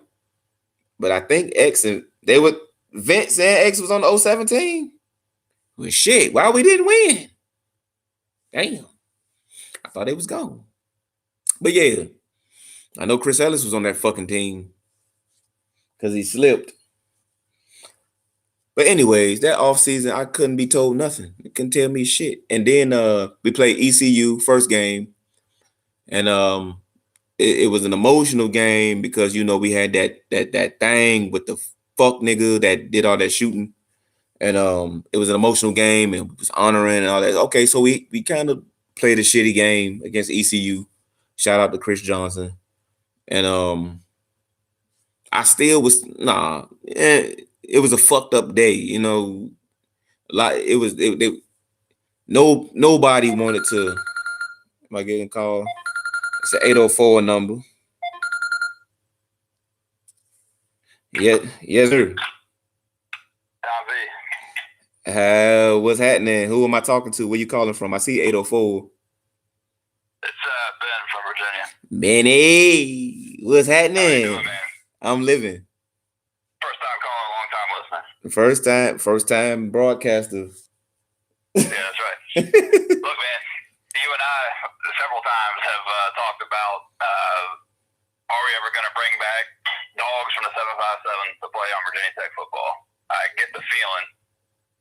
[SPEAKER 1] But I think X and they were Vince and X was on the 017. Well, shit, why we didn't win? Damn. I thought they was gone. But yeah, I know Chris Ellis was on that fucking team because he slipped. But anyways, that offseason, I couldn't be told nothing. It couldn't tell me shit. And then we played ECU first game. And it was an emotional game because we had that thing with the fuck nigga that did all that shooting. And it was an emotional game and was honoring and all that. Okay, so we kind of played a shitty game against ECU. Shout out to Chris Johnson. And I still was it was a fucked up day, Like nobody wanted to. Am I getting called? It's an 804 number. Yeah, yes, sir. What's happening? Who am I talking to? Where you calling from? I see 804.
[SPEAKER 2] It's Ben from Virginia.
[SPEAKER 1] Benny, what's happening?
[SPEAKER 2] How you doing, man?
[SPEAKER 1] I'm living.
[SPEAKER 2] First time calling, long time listening.
[SPEAKER 1] First time broadcaster.
[SPEAKER 2] Yeah, that's right. Look, man, you and I several times have talked about are we ever going to bring back dogs from the 757 to play on Virginia Tech football? I get the feeling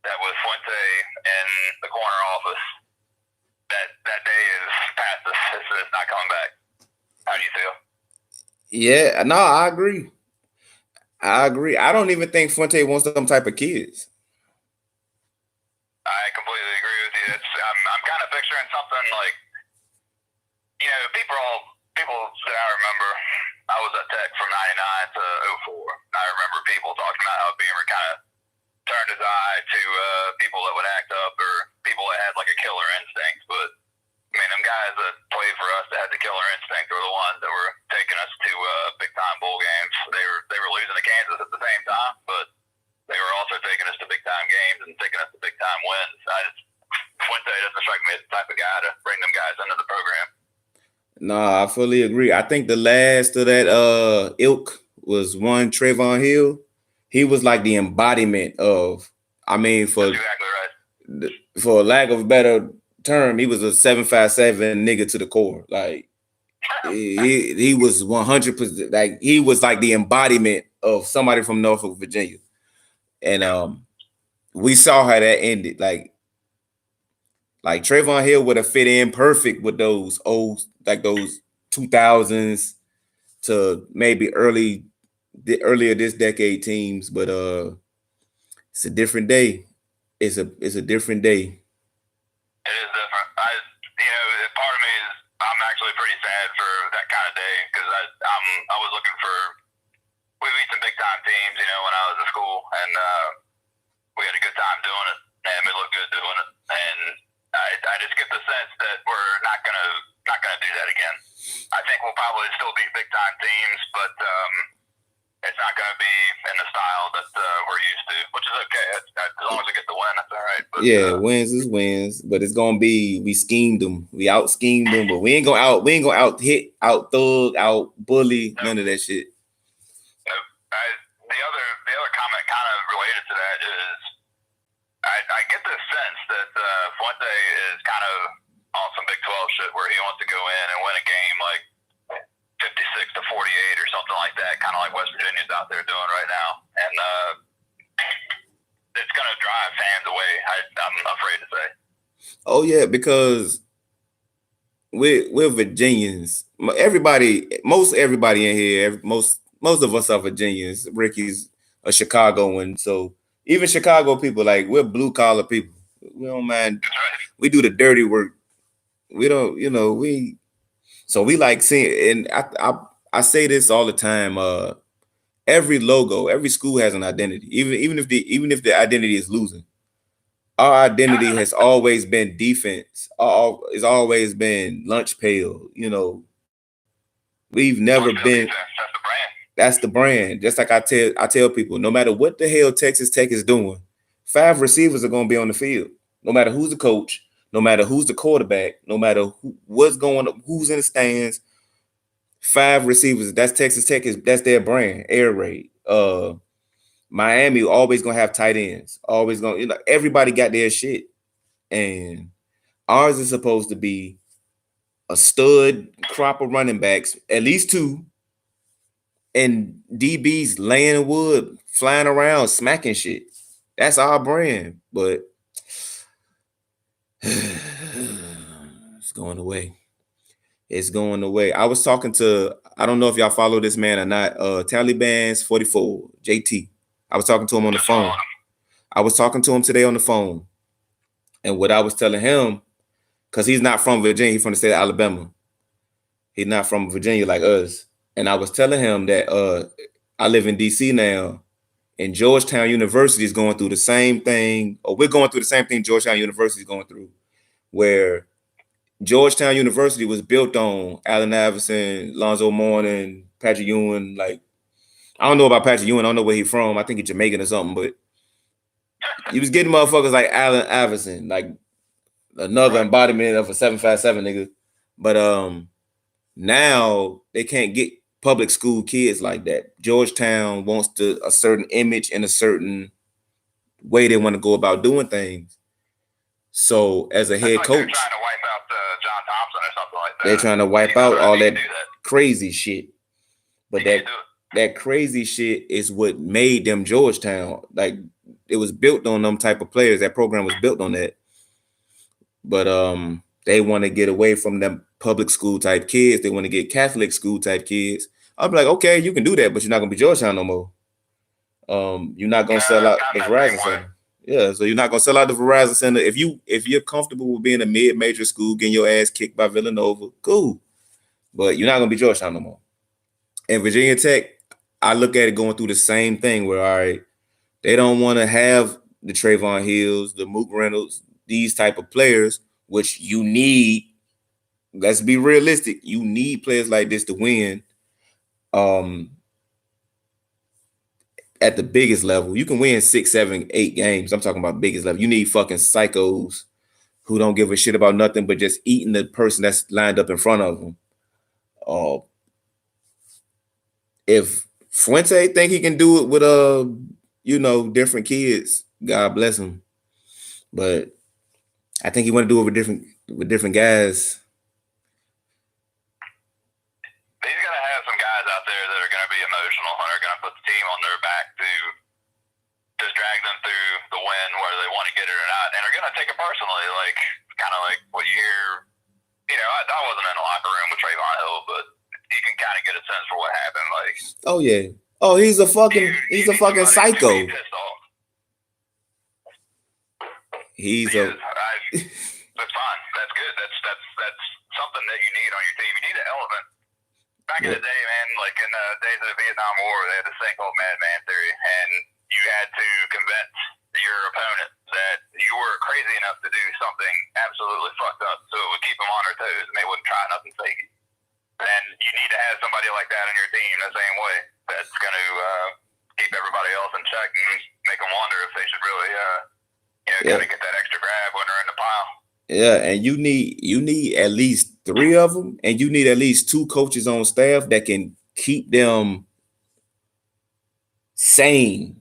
[SPEAKER 2] that with Fuente in the corner office, that day is past us. It's not coming back. How do you feel?
[SPEAKER 1] Yeah, no, I agree. I don't even think Fuente wants them type of kids.
[SPEAKER 2] I completely agree with you. I'm kind of picturing something like, people that I remember, I was at Tech from 99 to 04. I remember people talking about how Beamer kind of turned his eye to people that would act up or people that had like a killer instinct. But I mean, them guys that played for us that had the killer instinct were the ones that were taking us to big time bowl games. They were losing to Kansas at the same time, but they were also taking us to big time games and taking us to big time wins. Fuente doesn't strike me as the type of guy to bring them guys into the program.
[SPEAKER 1] No, I fully agree. I think the last of that ilk was one Trayvon Hill. He was like the embodiment of,
[SPEAKER 2] That's exactly right.
[SPEAKER 1] for lack of a better term, he was a 757 nigga to the core. Like he was 100%. Like he was like the embodiment of somebody from Norfolk, Virginia, and we saw how that ended. Like Trayvon Hill would have fit in perfect with those old, like those 2000s to maybe earlier this decade teams, but it's a different day. It's a different day.
[SPEAKER 3] It is different. Part of me is I'm actually pretty sad for that kind of day because I was looking for we beat some big time teams, when I was at school, and we had a good time doing it, and we looked good doing it, and I just get the sense that we're not gonna do that again. I think we'll probably still beat big time teams, but it's not going to be in the style that we're used to, which is okay. As long as we get the win, that's all right. But,
[SPEAKER 1] wins is wins, but it's gonna be we schemed them, we out schemed them, but we ain't gonna out hit, out thug, out bully, none of that shit.
[SPEAKER 3] The other comment kind of related to that is I get this sense that Fuente is kind of on some Big 12 shit where he wants to go in and win a game like 56-48 or something like that, kind of like West Virginia's out there doing right now, and it's going to drive fans away. I'm afraid to say.
[SPEAKER 1] Oh yeah, because we're Virginians. Most everybody in here, most of us are Virginians. Ricky's a Chicagoan, so even Chicago people, like we're blue collar people. We don't mind. We do the dirty work. We don't, so we like seeing, and I say this all the time. Every logo, every school has an identity. Even if the identity is losing, our identity has always been defense. It's always been lunch pail. We've never been. That's the brand. Just like I tell people, no matter what the hell Texas Tech is doing, 5 receivers are going to be on the field. No matter who's the coach, no matter who's the quarterback, no matter what's going on, who's in the stands, 5 receivers. That's Texas Tech. That's their brand. Air raid. Miami always gonna have tight ends. Always gonna. Everybody got their shit, and ours is supposed to be a stud crop of running backs, at least 2, and DBs laying wood, flying around, smacking shit. That's our brand, but it's going away. It's going away. I was talking to, I don't know if y'all follow this man or not, Taliban's 44, JT. I was talking to him on the phone. I was talking to him today on the phone. And what I was telling him, because he's not from Virginia, he's from the state of Alabama. He's not from Virginia like us. And I was telling him that I live in DC now, and Georgetown University is going through the same thing, or we're going through the same thing Georgetown University is going through, where Georgetown University was built on Allen Iverson, Lonzo Mourning, Patrick Ewing. Like, I don't know about Patrick Ewing. I don't know where he's from. I think he's Jamaican or something, but he was getting motherfuckers like Allen Iverson, like another embodiment of a 757 nigga. But now they can't get public school kids like that. Georgetown wants a certain image and a certain way they want to go about doing things. So as a head coach,
[SPEAKER 3] they're trying to wipe out John Thompson or something like that.
[SPEAKER 1] They're trying to wipe out all that crazy shit. But that crazy shit is what made them Georgetown. Like, it was built on them type of players. That program was built on that. But they want to get away from them public school type kids. They want to get Catholic school type kids. I'll be like, okay, you can do that, but you're not gonna be Georgetown no more. You're not gonna sell out the Verizon Center. Yeah, so you're not gonna sell out the Verizon Center. If you're comfortable with being a mid-major school, getting your ass kicked by Villanova, cool. But you're not gonna be Georgetown no more. And Virginia Tech, I look at it going through the same thing where, all right, they don't want to have the Trayvon Hills, the Mook Reynolds, these type of players, which you need. Let's be realistic. You need players like this to win. At the biggest level, you can win 6, 7, 8 games. I'm talking about biggest level. You need fucking psychos who don't give a shit about nothing but just eating the person that's lined up in front of them. If Fuente think he can do it with different kids, God bless him. But I think he want to do it with different guys.
[SPEAKER 3] He's gonna have some guys out there that are gonna be emotional and are gonna put the team on their back to just drag them through the win, whether they want to get it or not, and are gonna take it personally, like kind of like what you hear. You know, I wasn't in the locker room with Trayvon Hill, but you can kind of get a sense for what happened. Like,
[SPEAKER 1] oh yeah, oh he's a fucking psycho. He's a.
[SPEAKER 3] That's fine. That's good. That's something that you need on your team. You need an element. Back in the day, man, like in the days of the Vietnam War, they had this thing called madman theory, and you had to convince your opponent that you were crazy enough to do something absolutely fucked up, so it would keep them on their toes, and they wouldn't try nothing fake. And you need to have somebody like that on your team the same way. That's going to keep everybody else in check and make them wonder if they should really, kind of get that extra grab when they're in the pile.
[SPEAKER 1] Yeah, and you need at least 3 of them, and you need at least 2 coaches on staff that can keep them sane.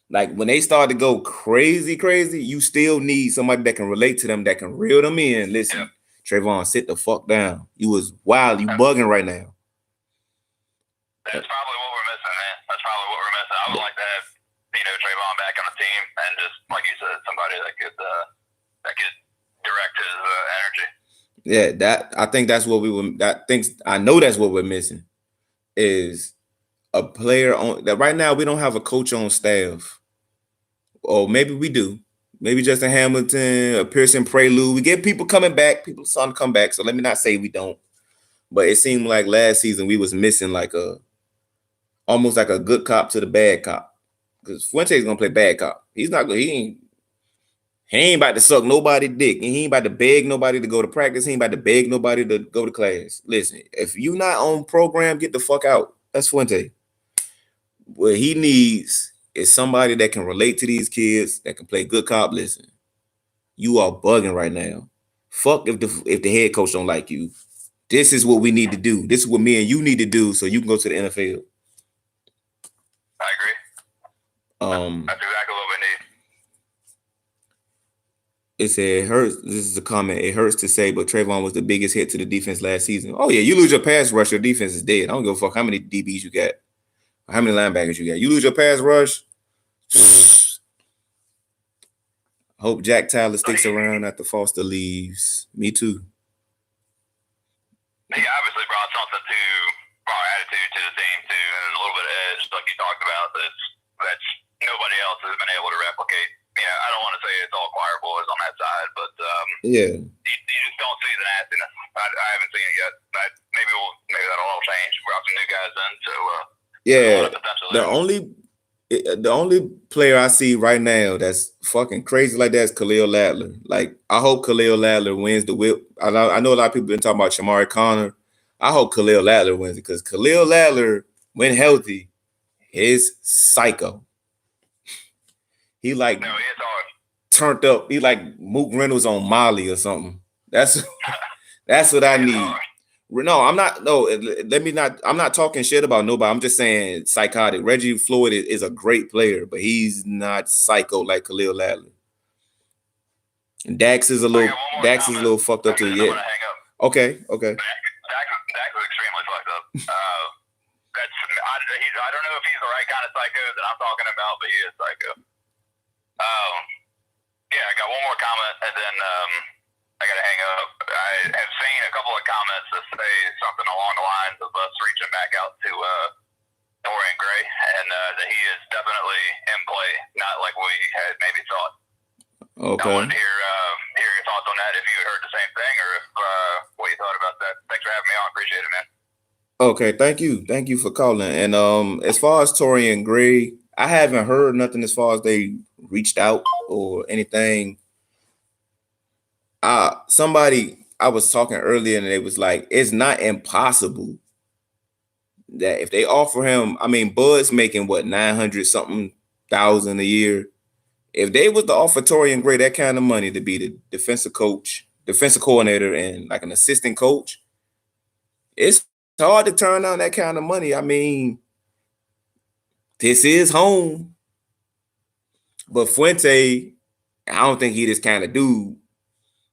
[SPEAKER 1] Like when they start to go crazy, you still need somebody that can relate to them, that can reel them in. Listen, Trayvon, sit the fuck down. You was wild. You bugging right now.
[SPEAKER 3] That's probably what we're missing, man. That's probably what we're missing. I would like to have, Trayvon back on the team, and just like you said, somebody that could direct his energy.
[SPEAKER 1] Yeah, I think that's what I know that's what we're missing is a player on that. Right now we don't have a coach on staff. Or maybe we do. Maybe Justin Hamilton, a Pearson Prelude. We get people coming back, people starting to come back. So let me not say we don't. But it seemed like last season we was missing almost like a good cop to the bad cop. Because Fuente's gonna play bad cop. He ain't about to suck nobody dick. And he ain't about to beg nobody to go to practice. He ain't about to beg nobody to go to class. Listen, if you not on program, get the fuck out. That's Fuente. What he needs is somebody that can relate to these kids, that can play good cop. Listen, you are bugging right now. Fuck if the head coach don't like you. This is what we need to do. This is what me and you need to do so you can go to the NFL.
[SPEAKER 3] I agree. That's exactly what we need.
[SPEAKER 1] It said, it hurts. This is a comment. It hurts to say, but Trayvon was the biggest hit to the defense last season. Oh, yeah, you lose your pass rush, your defense is dead. I don't give a fuck how many DBs you got, how many linebackers you got. You lose your pass rush. Hope Jack Tyler sticks around after Foster leaves. Me too.
[SPEAKER 3] He obviously brought attitude to the team too, and a little bit of edge, like you talked about. That's nobody else has been able to replicate. Yeah, I don't want to say it's all choir boys on that side, but
[SPEAKER 1] yeah,
[SPEAKER 3] you just don't see the nastiness. I haven't seen it yet. Maybe that'll all change. We brought some new guys in, so
[SPEAKER 1] the only player I see right now that's fucking crazy like that is Khalil Ladler. Like, I hope Khalil Ladler wins the whip. I know a lot of people been talking about Shamari Connor. I hope Khalil Ladler wins it because Khalil Ladler, when healthy, is psycho. He turned up. He like Mook Reynolds on Molly or something. That's what I need. No, I'm not. No, let me not. I'm not talking shit about nobody. I'm just saying psychotic. Reggie Floyd is a great player, but he's not psycho like Khalil Ladler. And Dax is a little fucked up too. Yeah. Okay.
[SPEAKER 3] Dax is extremely fucked up. I don't know if he's the right kind of psycho that I'm talking about, but he is psycho. Yeah, I got one more comment, and then I got to hang up. I have seen a couple of comments that say something along the lines of us reaching back out to Dorian Gray, and that he is definitely in play, not like we had maybe thought.
[SPEAKER 1] Okay.
[SPEAKER 3] I wanted to hear your thoughts on that, if you heard the same thing, or if what you thought about that. Thanks for having me on. Appreciate it, man.
[SPEAKER 1] Okay, thank you for calling. And as far as Dorian Gray, I haven't heard nothing as far as they reached out or anything. Somebody I was talking earlier and it was like, it's not impossible that if they offer him, I mean, Bud's making what, 900 something thousand a year. If they was to offer Dorian Gray that kind of money to be the defensive coordinator, and like an assistant coach, it's hard to turn down that kind of money. I mean, this is home. But Fuente, I don't think he this kind of dude.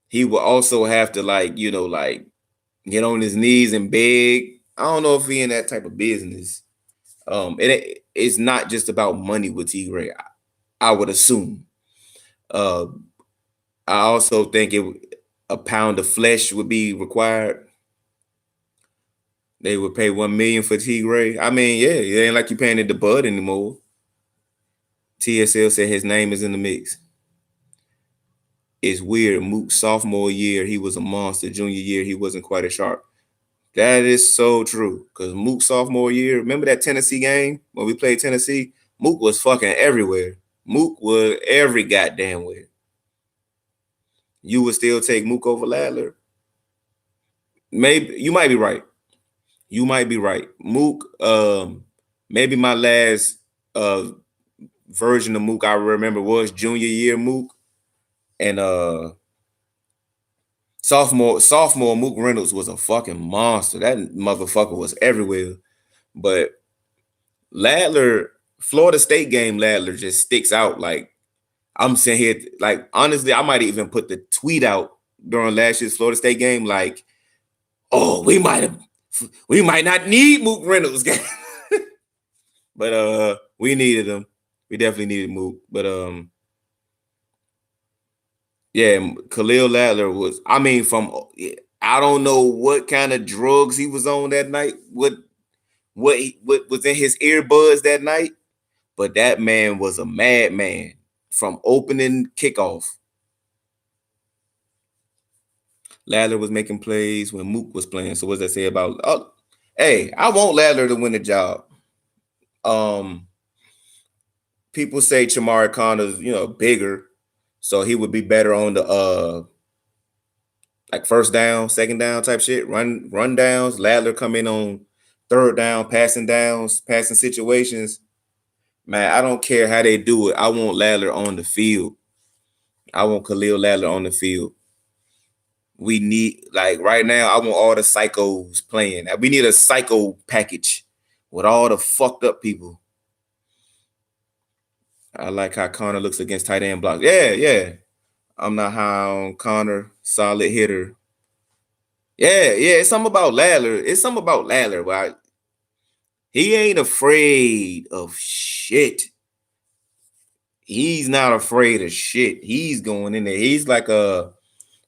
[SPEAKER 1] he will also have to like get on his knees and beg. I don't know if he in that type of business. It's not just about money with T Ray. I would assume. Uh, I also think a pound of flesh would be required. They would pay 1 million for T Ray. I mean, yeah, it ain't like you paying it to Bud anymore. TSL said his name is in the mix. It's weird. Mook's sophomore year, he was a monster. Junior year, he wasn't quite as sharp. That is so true. Because Mook's sophomore year, remember that Tennessee game when we played Tennessee? Mook was fucking everywhere. Mook was every goddamn where. You would still take Mook over Ladler? Maybe you might be right. You might be right. Mook, maybe my last version of Mook I remember was junior year Mook. And sophomore Mook Reynolds was a fucking monster. That motherfucker was everywhere. But Ladler, Florida State game Ladler just sticks out. Like I'm sitting here, like honestly, I might even put the tweet out during last year's Florida State game, like, oh, we might not need Mook Reynolds game. But we needed him. We definitely needed Mook. But yeah, Khalil Ladler was, I mean, I don't know what kind of drugs he was on that night, what was in his earbuds that night, but that man was a madman from opening kickoff. Ladler was making plays when Mook was playing. So what's that say about? Oh, hey, I want Ladler to win the job. People say Chamari Connor's, bigger, so he would be better on the like first down, second down type shit, run downs. Ladler come in on third down, passing downs, passing situations. Man, I don't care how they do it. I want Ladler on the field. I want Khalil Ladler on the field. We need, like right now, I want all the psychos playing. We need a psycho package with all the fucked up people. I like how Connor looks against tight end blocks. Yeah. I'm not high on Connor, solid hitter. Yeah, it's something about Ladler. But he ain't afraid of shit. He's not afraid of shit. He's going in there. He's like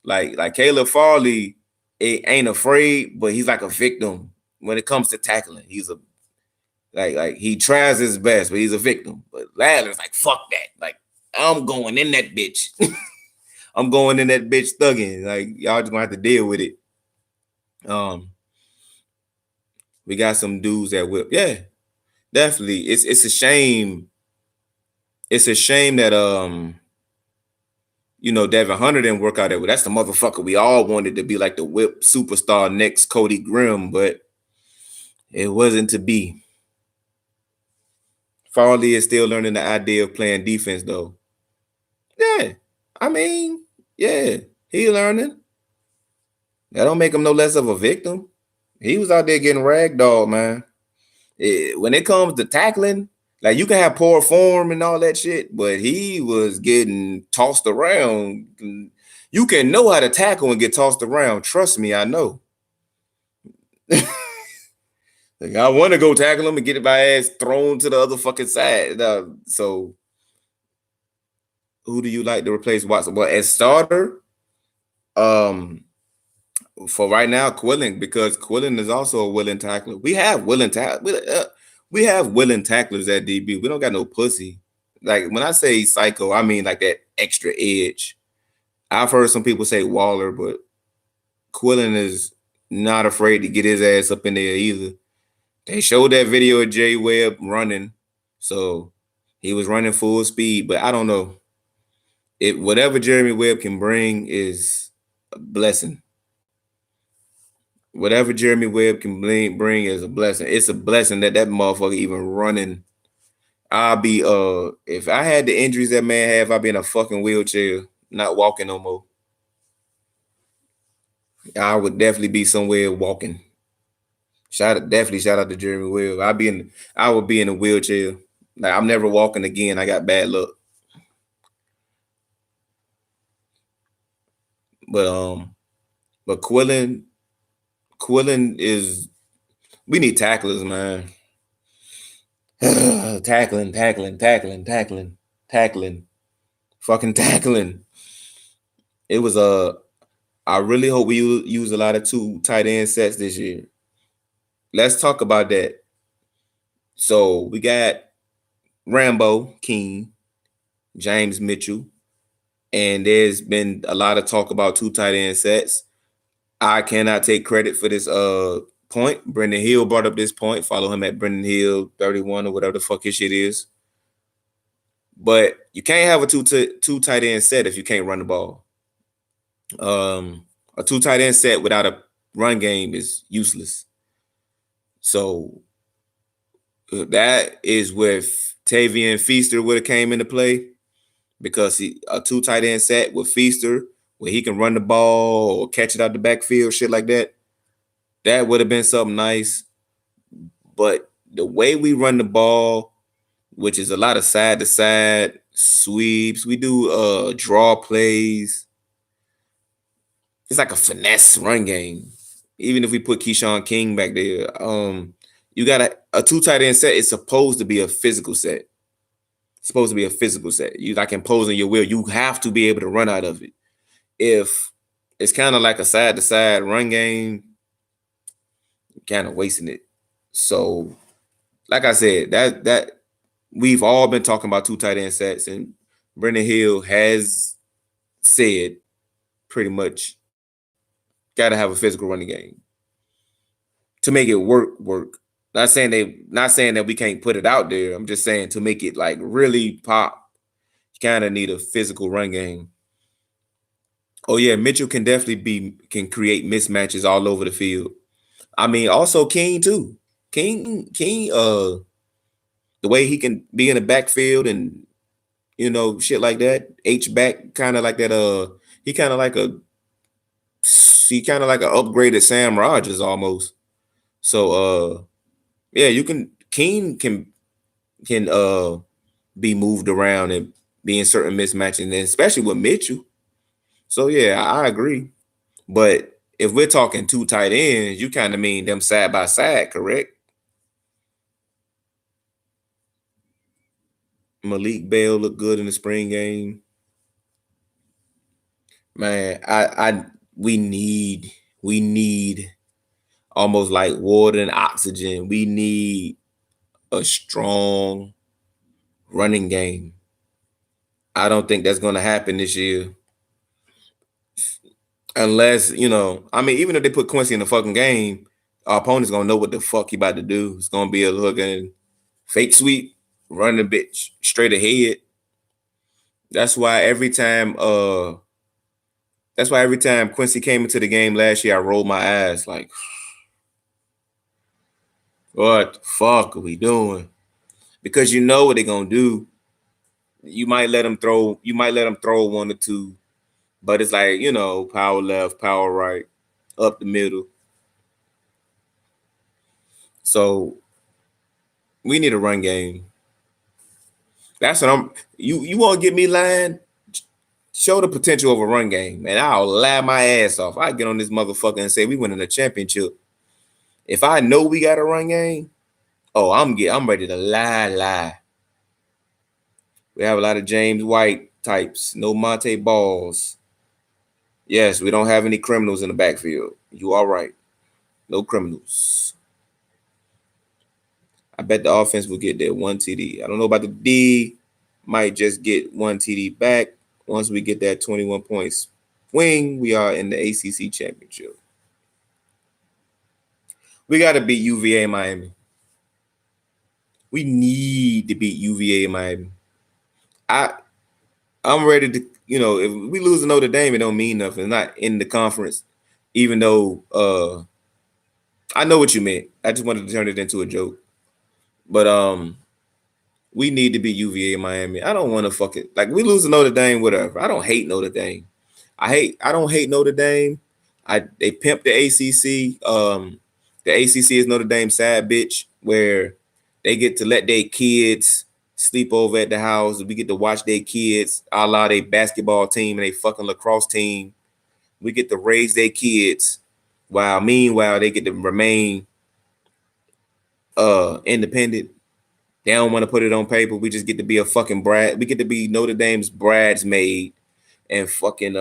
[SPEAKER 1] like Caleb Farley. It ain't afraid, but he's like a victim when it comes to tackling. He's a like he tries his best, but he's a victim. But Ladler's like, fuck that. Like, I'm going in that bitch. I'm going in that bitch thugging. Like, y'all just gonna have to deal with it. We got some dudes that whip. Yeah, definitely. It's a shame. It's a shame that Devin Hunter didn't work out that way. That's the motherfucker we all wanted to be, like the whip superstar next Cody Grimm, but it wasn't to be. Farley is still learning the idea of playing defense, though. Yeah, I mean, yeah, he learning. That don't make him no less of a victim. He was out there getting ragdolled, man. When it comes to tackling, like you can have poor form and all that shit, but he was getting tossed around. You can know how to tackle and get tossed around. Trust me, I know. Like, I want to go tackle him and get my ass thrown to the other fucking side. So, who do you like to replace Watson? Well, as starter, for right now, Quillen, because Quillen is also a willing tackler. We have willing we have willing tacklers at DB. We don't got no pussy. Like when I say psycho, I mean like that extra edge. I've heard some people say Waller, but Quillen is not afraid to get his ass up in there either. They showed that video of Jay Webb running, so he was running full speed. But I don't know. Whatever Jeremy Webb can bring is a blessing. Whatever Jeremy Webb can bring is a blessing. It's a blessing that motherfucker even running. I'll be if I had the injuries that man have, I'd be in a fucking wheelchair, not walking no more. I would definitely be somewhere walking. Shout out to Jeremy Webb. I would be in a wheelchair. Like I'm never walking again. I got bad luck. But Quillen is. We need tacklers, man. tackling, fucking tackling. It was I really hope we use a lot of 2 tight end sets this year. Let's talk about that. So we got Rambo, King, James Mitchell, and there's been a lot of talk about 2 tight end sets. I cannot take credit for this point. Brendan Hill brought up this point. Follow him at Brendan Hill 31 or whatever the fuck his shit is. But you can't have a two tight end set if you can't run the ball. A 2 tight end set without a run game is useless. So that is with Tavian Feaster would have came into play, because a 2 tight end set with Feaster where he can run the ball or catch it out the backfield, shit like that. That would have been something nice. But the way we run the ball, which is a lot of side to side sweeps, we do draw plays. It's like a finesse run game. Even if we put Keyshawn King back there, you got a 2 tight end set. It's supposed to be a physical set. It's supposed to be a physical set. You like imposing your will. You have to be able to run out of it. If it's kind of like a side to side run game, you're kind of wasting it. So, like I said, that we've all been talking about 2 tight end sets, and Brendan Hill has said pretty much got to have a physical running game to make it work. Not saying that we can't put it out there. I'm just saying to make it like really pop, you kind of need a physical run game. Oh yeah, Mitchell can definitely can create mismatches all over the field. I mean, also King too. King, the way he can be in the backfield and shit like that. H back, kind of like that. He kind of like an upgraded Sam Rogers almost. So yeah, King can be moved around and be in certain mismatches, and especially with Mitchell. So yeah, I agree. But if we're talking 2 tight ends, you kind of mean them side by side, correct? Malik Bell looked good in the spring game. Man, we need almost like water and oxygen. We need a strong running game. I don't think that's going to happen this year. Unless, I mean, even if they put Quincy in the fucking game, our opponent's going to know what the fuck he about to do. It's going to be a looking fake sweep, running a bitch straight ahead. That's why every time Quincy came into the game last year, I rolled my eyes like, what the fuck are we doing? Because you know what they're gonna do. You might let them throw 1 or 2, but it's like, power left, power right, up the middle. So we need a run game. That's what you want to get me lying? Show the potential of a run game, and I'll laugh my ass off. I get on this motherfucker and say we winning a championship. If I know we got a run game, oh, I'm ready to lie. We have a lot of James White types, no Monte Balls. Yes, we don't have any criminals in the backfield. You are right. No criminals. I bet the offense will get their 1 TD. I don't know about the D. Might just get 1 TD back. Once we get that 21 points swing, we are in the ACC championship. We got to beat UVA and Miami. We need to beat UVA and Miami. I'm ready to, if we lose to Notre Dame, it don't mean nothing. It's not in the conference, even though I know what you meant. I just wanted to turn it into a joke. But we need to beat UVA and Miami. I don't want to fuck it. Like, we lose to Notre Dame, whatever. I don't hate Notre Dame. I don't hate Notre Dame. They pimp the ACC. The ACC is Notre Dame's sad bitch, where they get to let their kids sleep over at the house. We get to watch their kids, a la their basketball team and they fucking lacrosse team We get to raise their kids while meanwhile they get to remain independent. They don't want to put it on paper. We just get to be a fucking bride. We get to be Notre Dame's bridesmaid and fucking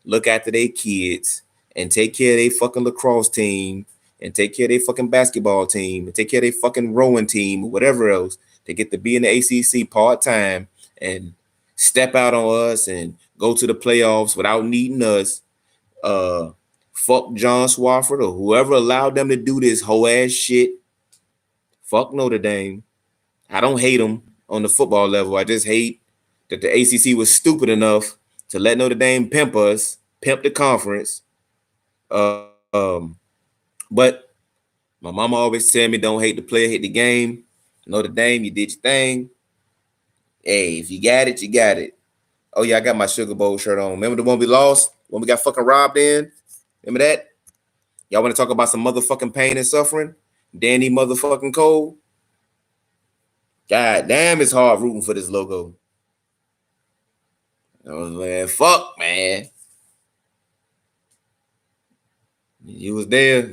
[SPEAKER 1] look after their kids and take care of their fucking lacrosse team and take care of their fucking basketball team and take care of their fucking rowing team or whatever else. They get to be in the ACC part time and step out on us and go to the playoffs without needing us. Uh, Fuck John Swafford or whoever allowed them to do this whole ass shit. Fuck Notre Dame. I don't hate them on the football level. I just hate that the ACC was stupid enough to let Notre Dame pimp us, pimp the conference. But my mama always tell me don't hate the player, hate the game. Notre Dame, you did your thing. Hey, if you got it, you got it. Oh yeah, I got my Sugar Bowl shirt on. Remember the one we lost when we got fucking robbed in? Remember that? Y'all want to talk about some motherfucking pain and suffering? Danny motherfucking Cole. God damn, it's hard rooting for this logo. I was like, fuck, man. You was there.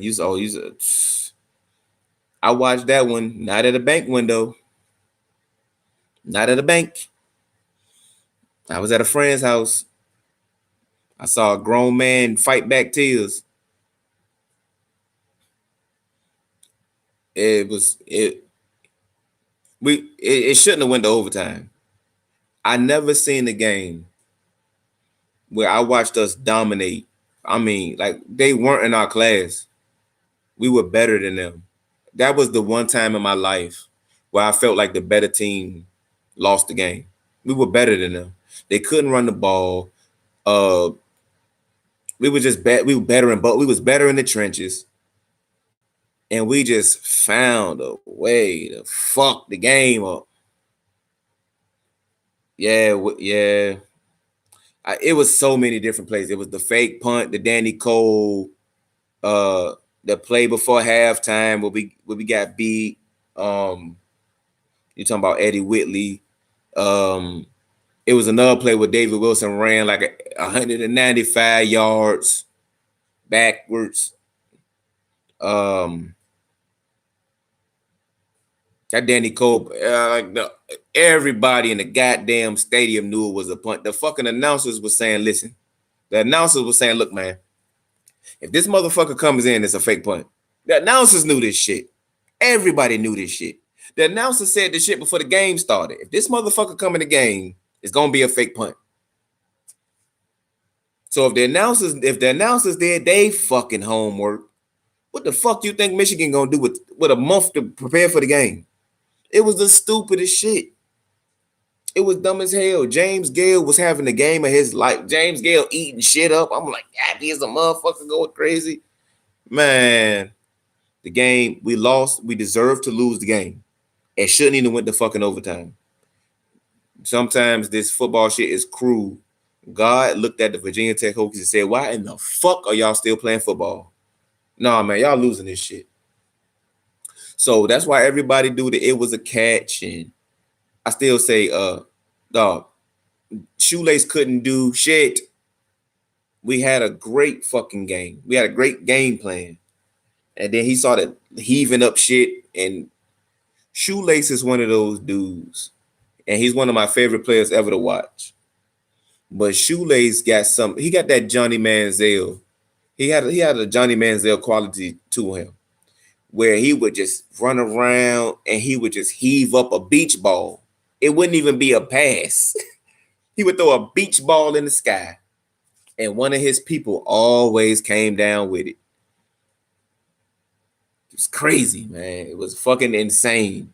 [SPEAKER 1] I watched that one, not at a bank window. Not at a bank. I was at a friend's house. I saw a grown man fight back tears. It shouldn't have went to overtime. I never seen a game where I watched us dominate. I mean, like they weren't in our class. We were better than them. That was the one time in my life where I felt like the better team lost the game. We were better than them. They couldn't run the ball. We were just bad. We were better but we was better in the trenches. And we just found a way to fuck the game up. Yeah. It was so many different plays. It was the fake punt, the Danny Cole, the play before halftime where we got beat. You're talking about Eddie Whitley. It was another play where David Wilson ran like 195 yards backwards. That Danny Cole, everybody in the goddamn stadium knew it was a punt. The fucking announcers were saying, listen, the announcers were saying, look, man, if this motherfucker comes in, it's a fake punt. The announcers knew this shit. Everybody knew this shit. The announcer said this shit before the game started. If this motherfucker come in the game, it's gonna be a fake punt. So if the announcers did they fucking homework, what the fuck you think Michigan gonna do with a month to prepare for the game? It was the stupidest shit. It was dumb as hell. James Gale was having the game of his life. James Gale eating shit up. I'm like, happy as a motherfucker going crazy. Man, the game, we lost. We deserved to lose the game. It shouldn't even went to fucking overtime. Sometimes this football shit is cruel. God looked at the Virginia Tech Hokies and said, why in the fuck are y'all still playing football? Nah, man, y'all losing this shit. So that's why everybody do that. It was a catch, and I still say, dog, Shoelace couldn't do shit. We had a great fucking game. We had a great game plan, and then he started heaving up shit. And Shoelace is one of those dudes, and he's one of my favorite players ever to watch. But Shoelace got some. He got that Johnny Manziel. He had a Johnny Manziel quality to him, where he would just run around and he would just heave up a beach ball. It wouldn't even be a pass. He would throw a beach ball in the sky, and one of his people always came down with it. It was crazy, man. It was fucking insane.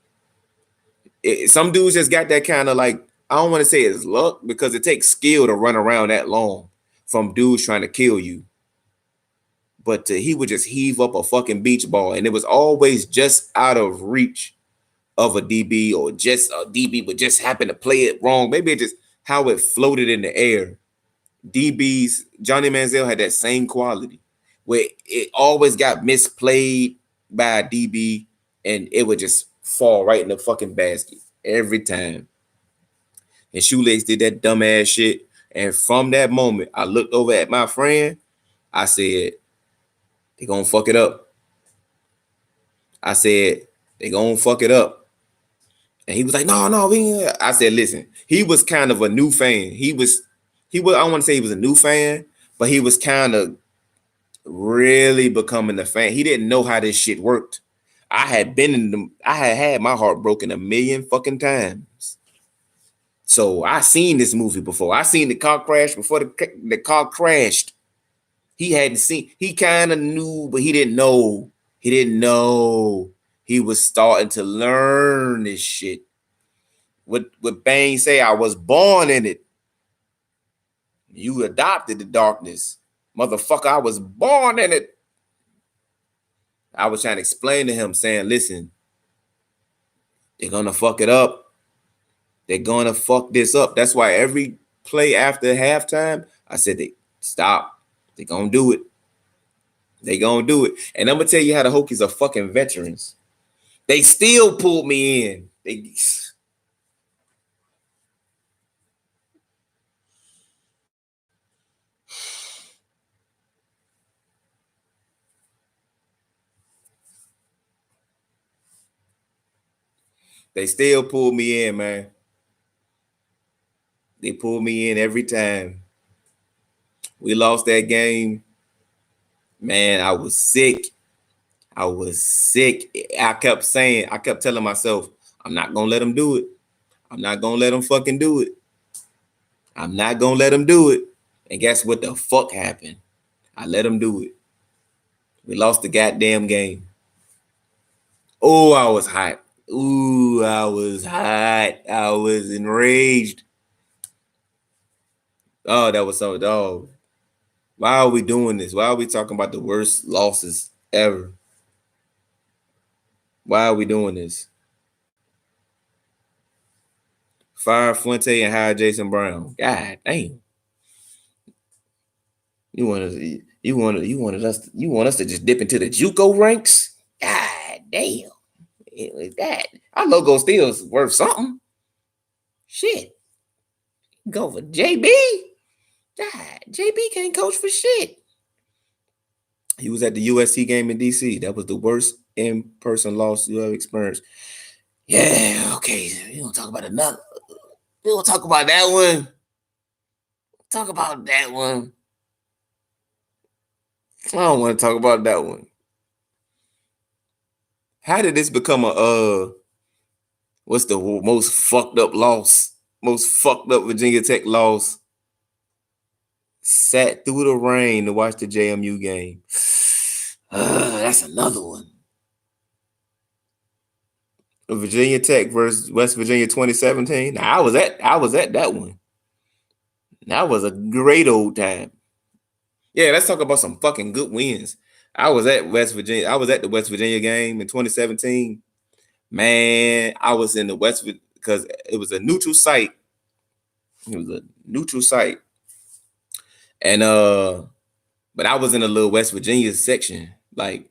[SPEAKER 1] Some dudes just got that kind of like, I don't want to say it's luck because it takes skill to run around that long from dudes trying to kill you. But he would just heave up a fucking beach ball, and it was always just out of reach of a DB, or just a DB would just happen to play it wrong. Maybe it just how it floated in the air. DBs, Johnny Manziel had that same quality where it always got misplayed by a DB and it would just fall right in the fucking basket every time. And Shoelace did that dumbass shit, And from that moment, I looked over at my friend. I said, they gonna fuck it up. I said, they gonna fuck it up. And he was like, no. I said, listen, he was kind of a new fan. He was, I don't want to say he was a new fan, but he was kind of really becoming a fan. He didn't know how this shit worked. I had had my heart broken a million fucking times. So I seen this movie before. I seen the car crash before the car crashed. He hadn't seen, he kind of knew, but he didn't know. He didn't know. He was starting to learn this shit. What Bane say, I was born in it. You adopted the darkness. Motherfucker, I was born in it. I was trying to explain to him, saying, listen, they're gonna fuck it up. They're gonna fuck this up. That's why every play after halftime, I said, they stop. They're gonna do it. They gonna do it. And I'm gonna tell you how the Hokies are fucking veterans. They still pulled me in. They still pulled me in, man. They pulled me in every time. We lost that game. Man, I was sick. I kept telling myself, I'm not gonna let them do it. I'm not gonna let them fucking do it. I'm not gonna let them do it. And guess what the fuck happened? I let them do it. We lost the goddamn game. Oh, I was hot. Ooh, I was hot. I was enraged. Oh, that was so dog. Why are we doing this? Why are we talking about the worst losses ever? Why are we doing this? Fire Fuente and hire Jason Brown. God damn. You want us to just dip into the JUCO ranks? God damn. That our logo still is worth something. Shit. Go for JB. God, JB can't coach for shit. He was at the USC game in DC. That was the worst in-person loss you ever experienced. Yeah, okay. We don't talk about another. We don't talk about that one. Talk about that one. I don't want to talk about that one. How did this become what's the most fucked up loss? Most fucked up Virginia Tech loss? Sat through the rain to watch the JMU game. That's another one. Virginia Tech versus West Virginia 2017. Now, I was at that one. That was a great old time. Yeah, let's talk about some fucking good wins. I was at West Virginia. I was at the West Virginia game in 2017. Man, I was in the West because it was a neutral site. It was a neutral site. And but I was in a little West Virginia section. Like,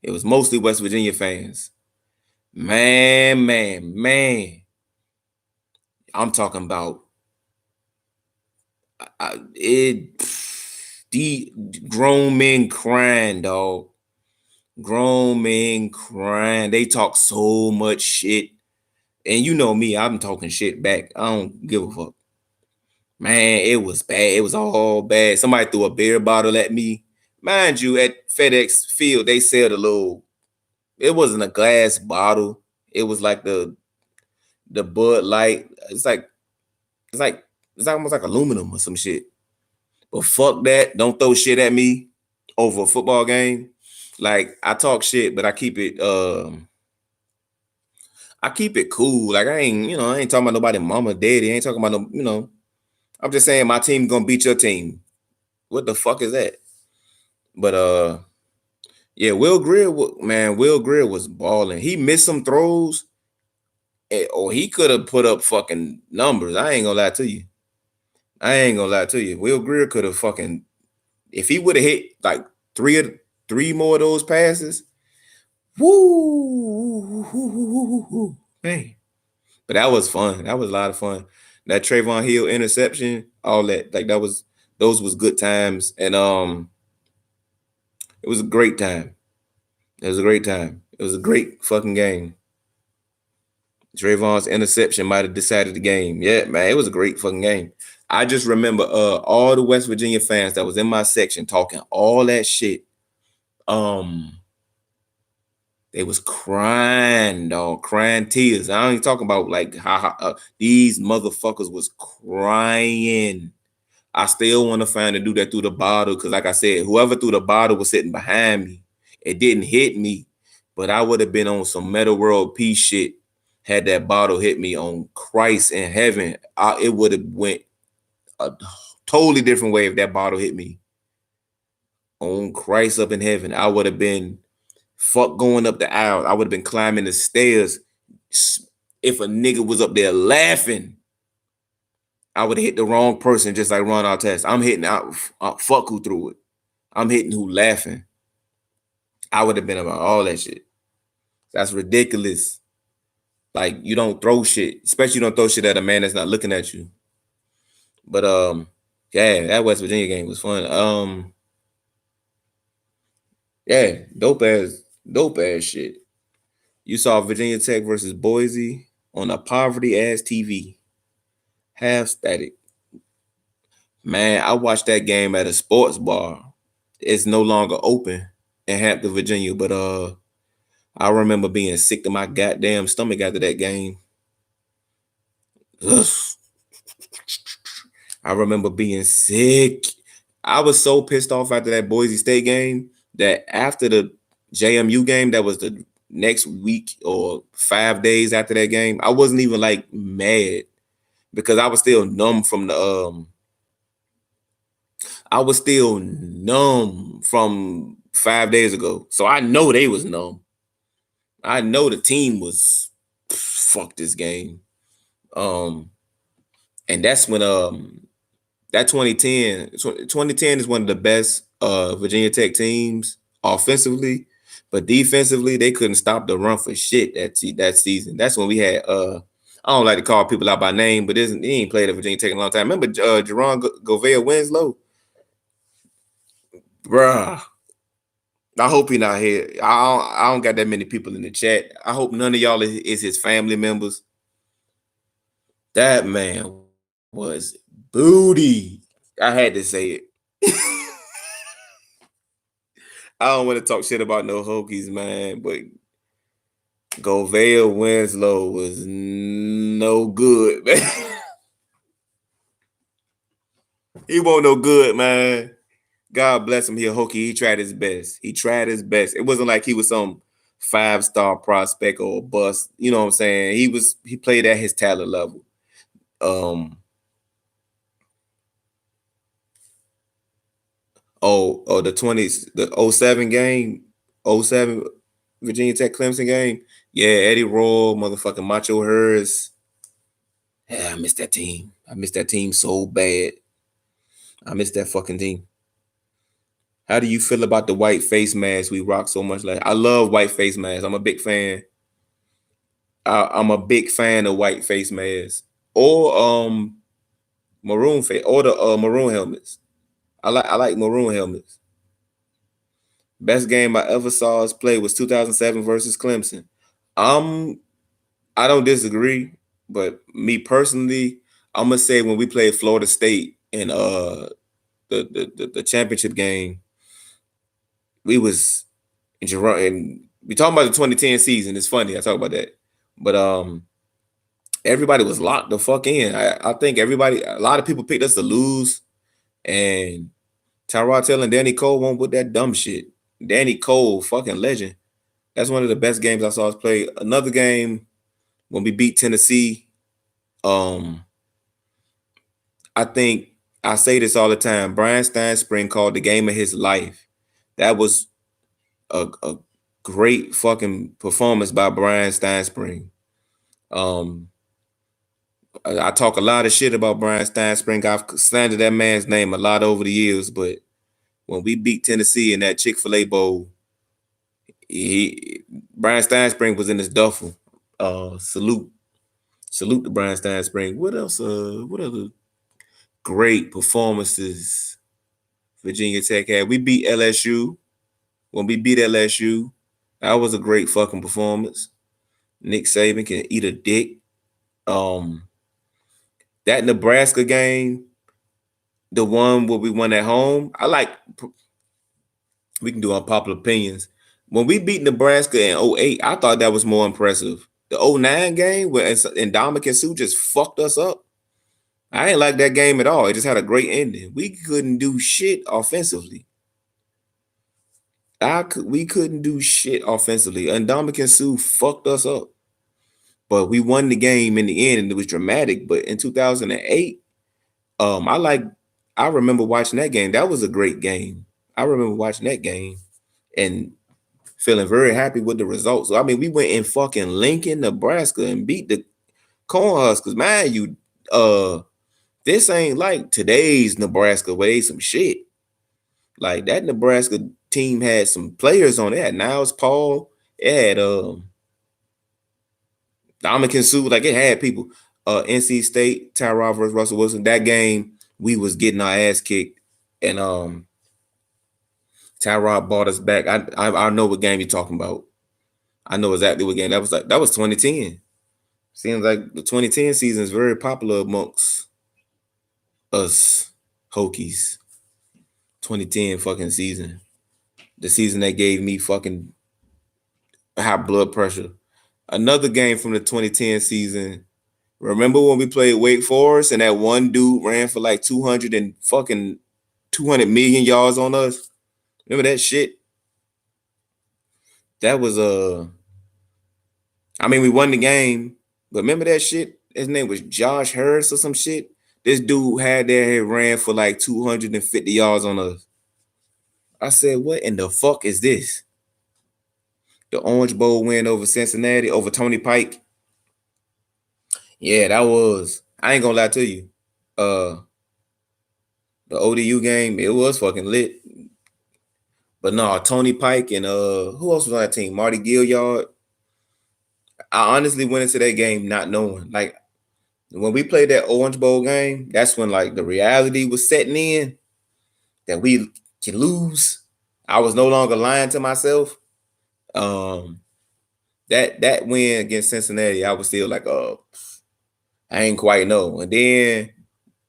[SPEAKER 1] it was mostly West Virginia fans. Man. I'm talking about the grown men crying, dog. Grown men crying. They talk so much shit. And you know me, I'm talking shit back. I don't give a fuck. Man, it was bad. It was all bad. Somebody threw a beer bottle at me. Mind you, at FedEx Field, they sell the little, it wasn't a glass bottle. It was like the Bud Light. It's almost like aluminum or some shit. But fuck that. Don't throw shit at me over a football game. Like, I talk shit, but I keep it cool. Like, I ain't talking about nobody mama, daddy. I ain't talking about no, I'm just saying my team gonna beat your team. What the fuck is that? But yeah, Will Greer was balling. He missed some throws, or he could have put up fucking numbers. I ain't gonna lie to you. Will Greer could have fucking, if he would have hit like three more of those passes, woo, man. But that was fun. That was a lot of fun. that Trayvon Hill interception, all that, like those was good times, and it was a great time. It was a great time. It was a great fucking game. Trayvon's interception might have decided the game. Yeah, man, it was a great fucking game. I just remember all the West Virginia fans that was in my section talking all that shit. They was crying, dog, crying tears. I ain't talking about like how these motherfuckers was crying. I still want to find a dude that threw the bottle because, like I said, whoever threw the bottle was sitting behind me. It didn't hit me, but I would have been on some Meta World Peace shit had that bottle hit me on Christ in heaven. It would have went a totally different way if that bottle hit me on Christ up in heaven. I would have been fuck going up the aisle. I would have been climbing the stairs. If a nigga was up there laughing, I would have hit the wrong person, just like Ron Artest. I'm hitting out. Fuck who threw it. I'm hitting who laughing. I would have been about all that shit. That's ridiculous. Like, you don't throw shit, especially you don't throw shit at a man that's not looking at you. But yeah, that West Virginia game was fun. Yeah, dope ass shit. You saw Virginia Tech versus Boise on a poverty ass TV. Half static. Man, I watched that game at a sports bar. It's no longer open in Hampton, Virginia, but I remember being sick to my goddamn stomach after that game. Ugh. I remember being sick. I was so pissed off after that Boise State game that after the JMU game, that was the next week or 5 days after that game, I wasn't even like mad because I was still numb from the I was still numb from 5 days ago. So I know they was numb. I know the team was fuck this game. And that's when that 2010 is one of the best Virginia Tech teams offensively, but defensively they couldn't stop the run for shit that season. That's when we had I don't like to call people out by name, but he ain't played at Virginia Tech in a long time. Remember Jerron Govea Winslow? Bruh. I hope he not here. I don't got that many people in the chat. I hope none of y'all is his family members. That man was booty. I had to say it. I don't want to talk shit about no Hokies, man, but Govea Winslow was no good, man. He wasn't no good, man. God bless him. He a Hokie. He tried his best. It wasn't like he was some 5-star prospect or bust. You know what I'm saying? He played at his talent level. The 20s, the 07 game, 07 Virginia Tech Clemson game. Yeah, Eddie Roll, motherfucking Macho Hurst. Yeah, I miss that team. I miss that team so bad. I miss that fucking team. How do you feel about the white face mask we rock so much? Like, I love white face masks. I'm a big fan. I'm a big fan of white face masks or maroon face or the maroon helmets. I like maroon helmets. Best game I ever saw us play was 2007 versus Clemson. I don't disagree, but me personally, I'm gonna say when we played Florida State in the championship game, we was in Jerome, and we talking about the 2010 season. It's funny I talk about that, but everybody was locked the fuck in. I think a lot of people picked us to lose, and Tyrod Taylor and Danny Cole won't put that dumb shit. Danny Cole, fucking legend. That's one of the best games I saw us play. Another game when we beat Tennessee. I think I say this all the time. Brian Steinspring called the game of his life. That was a great fucking performance by Brian Steinspring. I talk a lot of shit about Brian Steinspring. I've slandered that man's name a lot over the years, but when we beat Tennessee in that Chick-fil-A Bowl, Brian Steinspring was in his duffel. Salute. Salute to Brian Stein Spring. What else? What other great performances Virginia Tech had? We beat LSU. When we beat LSU, that was a great fucking performance. Nick Saban can eat a dick. Um, that Nebraska game, the one where we won at home, I like. We can do unpopular opinions. When we beat Nebraska in '08, I thought that was more impressive. The '09 game where Ndamukong Suh just fucked us up. I ain't like that game at all. It just had a great ending. We couldn't do shit offensively. We couldn't do shit offensively. And Ndamukong Suh fucked us up. But we won the game in the end, and it was dramatic. But in 2008, I remember watching that game. That was a great game. I remember watching that game and feeling very happy with the results. So I mean, we went in fucking Lincoln, Nebraska, and beat the Cornhuskers. Man, this ain't like today's Nebraska where they some shit. Like that Nebraska team had some players on it. It had Niles Paul. It had Dominican Sue. Like it had people. NC State, Tyrod versus Russell Wilson. That game, we was getting our ass kicked. And Tyrod brought us back. I know what game you're talking about. I know exactly what game that was. Like that was 2010. Seems like the 2010 season is very popular amongst us Hokies. 2010 fucking season. The season that gave me fucking high blood pressure. Another game from the 2010 season. Remember when we played Wake Forest and that one dude ran for like 200 million yards on us? Remember that shit? That was I mean, we won the game, but remember that shit? His name was Josh Harris or some shit. This dude had ran for like 250 yards on us. I said, what in the fuck is this? The Orange Bowl win over Cincinnati, over Tony Pike. Yeah, that was. I ain't gonna lie to you. The ODU game, it was fucking lit. But no, Tony Pike and who else was on that team? Marty Gilliard. I honestly went into that game not knowing. Like when we played that Orange Bowl game, that's when like the reality was setting in that we can lose. I was no longer lying to myself. That win against Cincinnati, I was still like, I ain't quite know. And then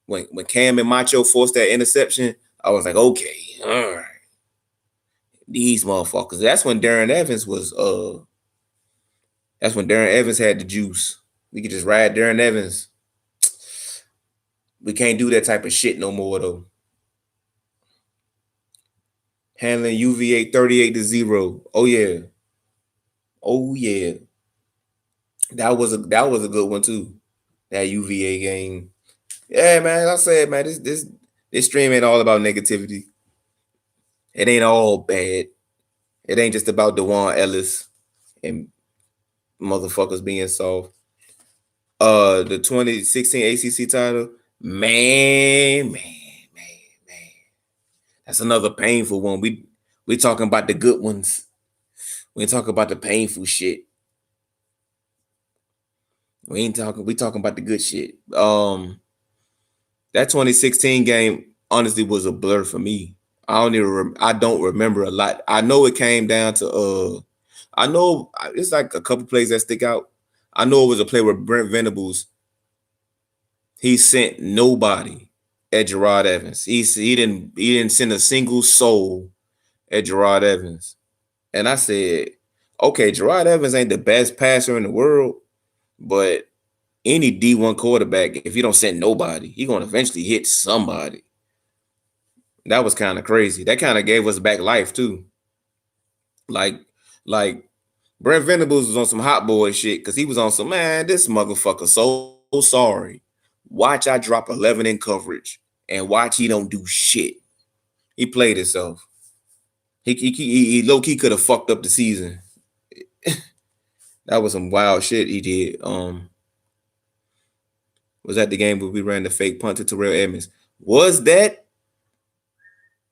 [SPEAKER 1] when Cam and Macho forced that interception, I was like, okay, all right. These motherfuckers. That's when Darren Evans had the juice. We could just ride Darren Evans. We can't do that type of shit no more though. Handling UVA 38-0. Oh yeah. Oh yeah. That was a good one too. That UVA game. Yeah, man. Like I said, man, this stream ain't all about negativity. It ain't all bad. It ain't just about DeJuan Ellis and motherfuckers being soft. The 2016 ACC title, man. That's another painful one. We talking about the good ones. We ain't talking about the painful shit. We talking about the good shit. That 2016 game honestly was a blur for me. I don't remember a lot. I know it came down to I know it's like a couple plays that stick out. I know it was a play where Brent Venables, he sent nobody at Gerard Evans. He didn't send a single soul at Gerard Evans. And I said, okay, Gerard Evans ain't the best passer in the world, but any D1 quarterback, if you don't send nobody, he gonna eventually hit somebody. That was kind of crazy. That kind of gave us back life too. Like Brent Venables was on some hot boy shit because he was on some, man, this motherfucker so sorry. Watch I drop 11 in coverage and watch he don't do shit. He played himself. He low key could have fucked up the season. That was some wild shit he did. Was that the game where we ran the fake punt to Terrell Edmonds? Was that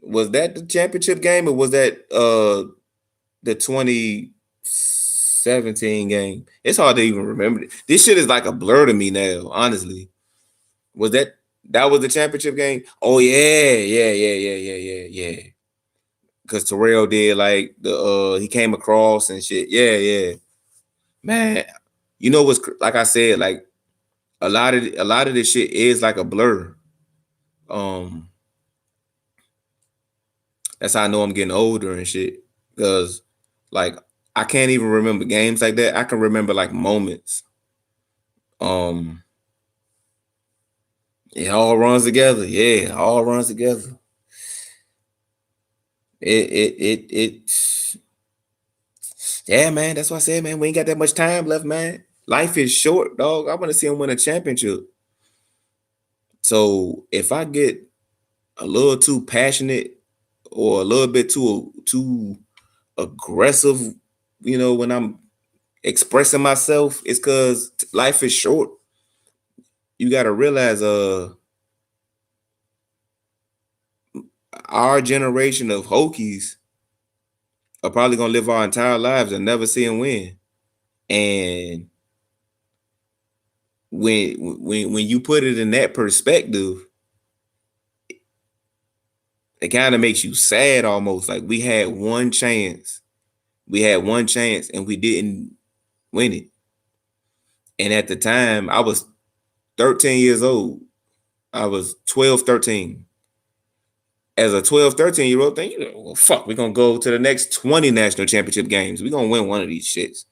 [SPEAKER 1] the championship game or was that the 2017 17 game. It's hard to even remember. This shit is like a blur to me now, honestly. Was that was the championship game? Oh yeah. Cause Terrell did like he came across and shit. Yeah. Man, you know what's like I said, like a lot of this shit is like a blur. Um, that's how I know I'm getting older and shit. Cause like I can't even remember games like that. I can remember like moments. Um, it all runs together. Yeah, it all runs together. It yeah, man. That's why I said, man, we ain't got that much time left, man. Life is short, dog. I want to see him win a championship. So if I get a little too passionate or a little bit too aggressive, when I'm expressing myself, it's because life is short. You got to realize, our generation of Hokies are probably gonna live our entire lives and never see him win. And when you put it in that perspective, it kind of makes you sad almost. Like we had one chance. We had one chance and we didn't win it. And at the time, I was 13 years old. I was 12, 13. As a 12, 13-year-old thing, well, fuck, we're going to go to the next 20 national championship games. We're going to win one of these shits.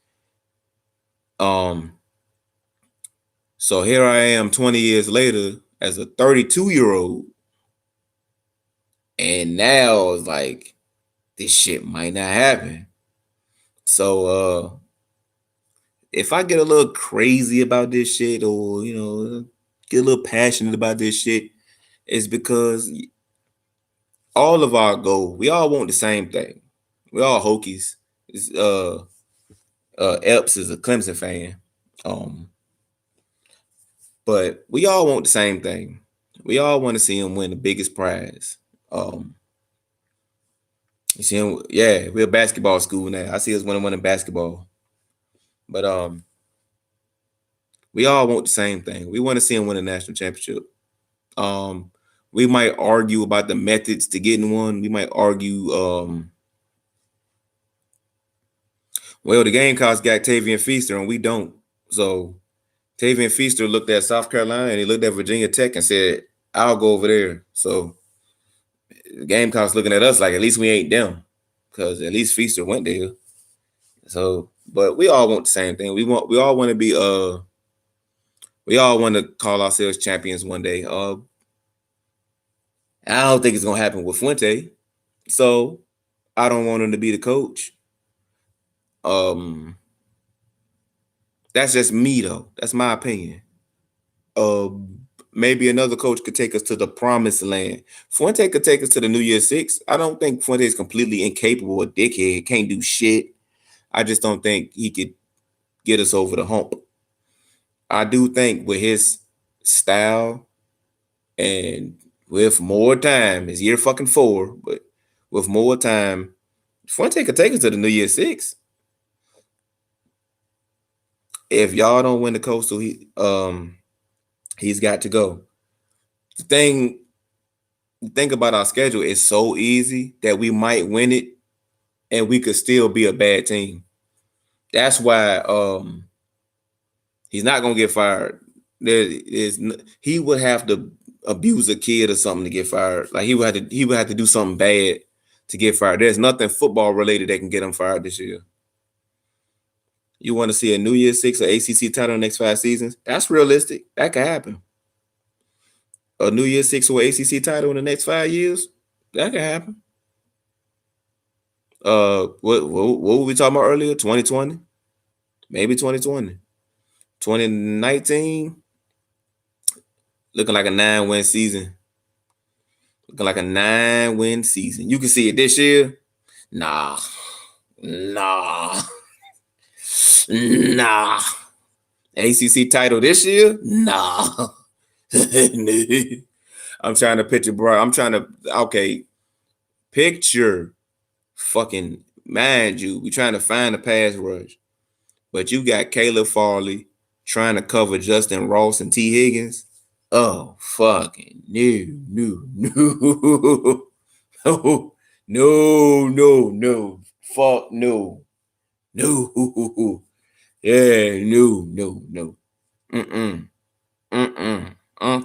[SPEAKER 1] So here I am 20 years later as a 32-year-old. And now it's like, this shit might not happen. So if I get a little crazy about this shit or, get a little passionate about this shit, it's because all of our goal, we all want the same thing. We all Hokies. It's, Epps is a Clemson fan. But we all want the same thing. We all want to see him win the biggest prize. You see him, yeah, we're a basketball school now. I see us winning basketball. But we all want the same thing. We want to see him win a national championship. We might argue about the methods to getting one. We might argue, well, the Gamecocks got Tavian Feaster and we don't. So Tavian Feaster looked at South Carolina and he looked at Virginia Tech and said, I'll go over there. So the Gamecocks looking at us like at least we ain't them. Because at least Feaster went there. So, but we all want the same thing. We all want to be we all want to call ourselves champions one day. I don't think it's gonna happen with Fuente. So I don't want him to be the coach. That's just me though. That's my opinion. Maybe another coach could take us to the promised land. Fuente could take us to the New Year's Six. I don't think Fuente is completely incapable or dickhead. Can't do shit. I just don't think he could get us over the hump. I do think with his style and with more time, it's year fucking 4, but with more time, Fuente could take us to the New Year's Six. If y'all don't win the Coastal, he's got to go. The thing about our schedule is so easy that we might win it and we could still be a bad team. That's why he's not gonna get fired. He would have to abuse a kid or something to get fired. Like he would have to do something bad to get fired. There's nothing football related that can get him fired this year. You want to see a New Year's Six or ACC title in the next 5 seasons? That's realistic. That could happen. A New Year's Six or ACC title in the next 5 years? That could happen. What were we talking about earlier? 2020? Maybe 2020. 2019? Looking like a 9-win season. Looking like a 9-win season. You can see it this year? Nah. ACC title this year? Nah. I'm trying to picture, bro. Picture fucking, mind you, we trying to find a pass rush. but you got Caleb Farley trying to cover Justin Ross and T. Higgins. Oh, fucking no, no, no, no, no, fuck no, no, yeah, no. Mm-mm.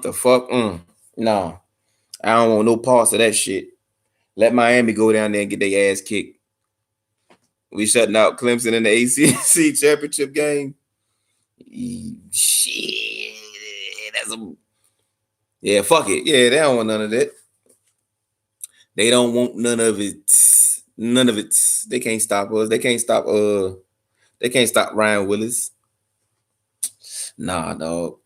[SPEAKER 1] The fuck? Nah. I don't want no parts of that shit. Let Miami go down there and get their ass kicked. We shutting out Clemson in the ACC championship game. Shit. That's a yeah, fuck it. Yeah, they don't want none of that. They don't want none of it. None of it. They can't stop us. They can't stop Ryan Willis. Nah, dog.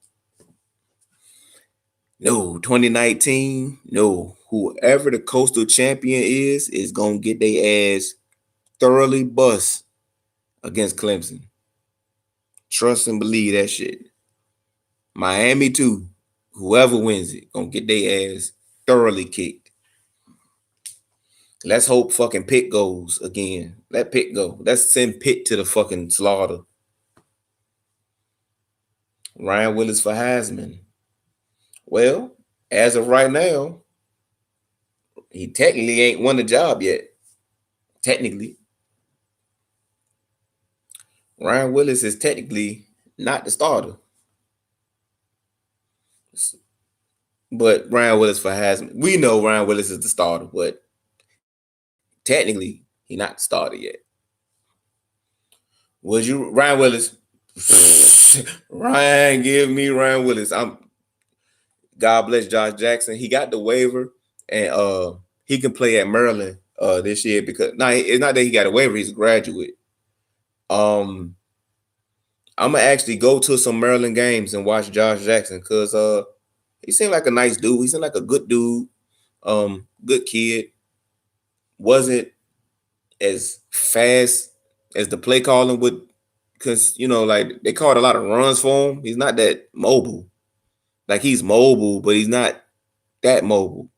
[SPEAKER 1] No, 2019. No, whoever the coastal champion is gonna get their ass thoroughly bust against Clemson. Trust and believe that shit. Miami too. Whoever wins it gonna get their ass thoroughly kicked. Let's hope fucking Pitt goes again. Let Pitt go. Let's send Pitt to the fucking slaughter. Ryan Willis for Heisman. Well, as of right now, he technically ain't won the job yet. Technically. Ryan Willis is technically not the starter. But Ryan Willis for Heisman. We know Ryan Willis is the starter, but technically, he not the starter yet. Would you Ryan Willis? Ryan, give me Ryan Willis. God bless Josh Jackson. He got the waiver, and he can play at Maryland this year because it's not that he got a waiver, he's a graduate. I'm gonna actually go to some Maryland games and watch Josh Jackson because he seemed like a nice dude. He seemed like a good dude, good kid. Wasn't as fast as the play calling would, because like they called a lot of runs for him. He's not that mobile. Like he's mobile, but he's not that mobile.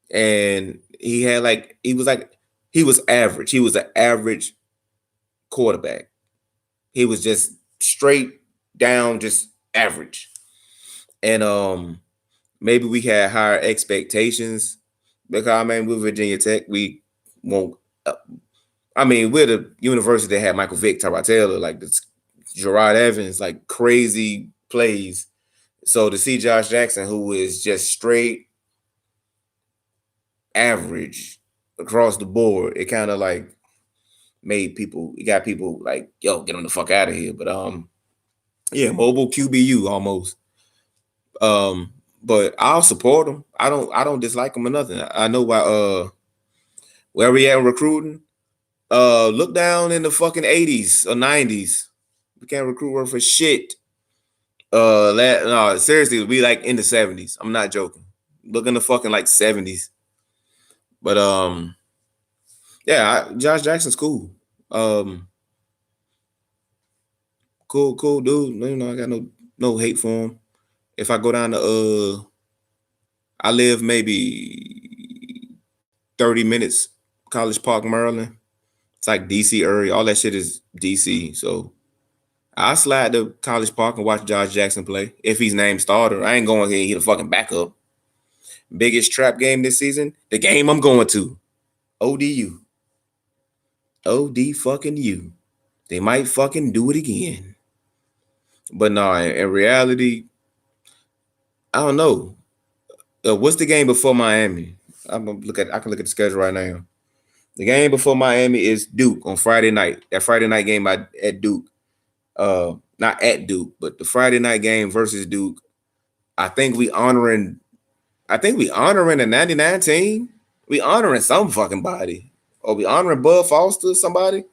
[SPEAKER 1] And he was average. He was an average quarterback. He was just straight down, just average. And maybe we had higher expectations because with Virginia Tech, we won't. We're the university that had Michael Vick, Tyrod Taylor, like this Gerard Evans, like crazy plays. So to see Josh Jackson, who is just straight average across the board, it kind of like got people like, yo, get him the fuck out of here. But yeah, mobile QBU almost. But I'll support him. I don't dislike him or nothing. I know why where we at in recruiting. Look down in the fucking 80s or 90s. We can't recruit worth for shit. No, seriously, we like in the 70s. I'm not joking. Look in the fucking like 70s. But yeah, Josh Jackson's cool. Cool dude. I got no hate for him. If I go down to I live maybe 30 minutes, College Park, Maryland. It's like DC area. All that shit is DC. So I slide to College Park and watch Josh Jackson play. If he's named starter, I ain't going here and get a fucking backup. Biggest trap game this season, the game I'm going to. ODU. OD fucking U. They might fucking do it again. But no, in reality, I don't know. What's the game before Miami? I can look at the schedule right now. The game before Miami is Duke on Friday night. That Friday night game at Duke. Not at Duke, but the Friday night game versus Duke. I think we honoring the 99 team. We honoring some fucking body. Or we honoring Bud Foster, somebody.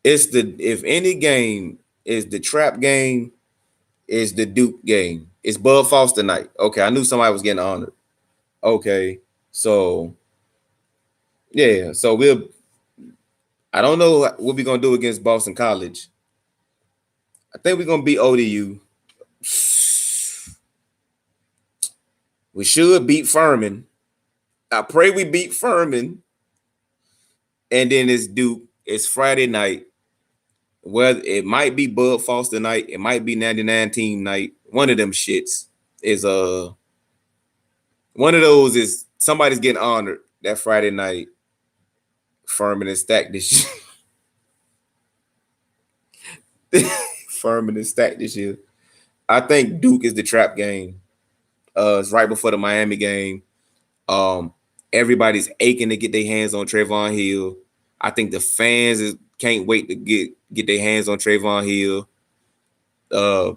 [SPEAKER 1] It's if any game is the trap game, is the Duke game. It's Bud Foster night. Okay, I knew somebody was getting honored. Okay, so yeah, so I don't know what we're gonna do against Boston College. I think we're gonna beat ODU. We should beat Furman. I pray we beat Furman. And then it's Duke. It's Friday night. Whether it might be Bud Foster night, it might be 99 team night. One of them shits is one of those is somebody's getting honored that Friday night. Furman and Stack this year. Furman and Stack this year. I think Duke is the trap game. It's right before the Miami game. Um, Everybody's aching to get their hands on Trayvon Hill. I think the fans can't wait to get their hands on Trayvon Hill. Uh,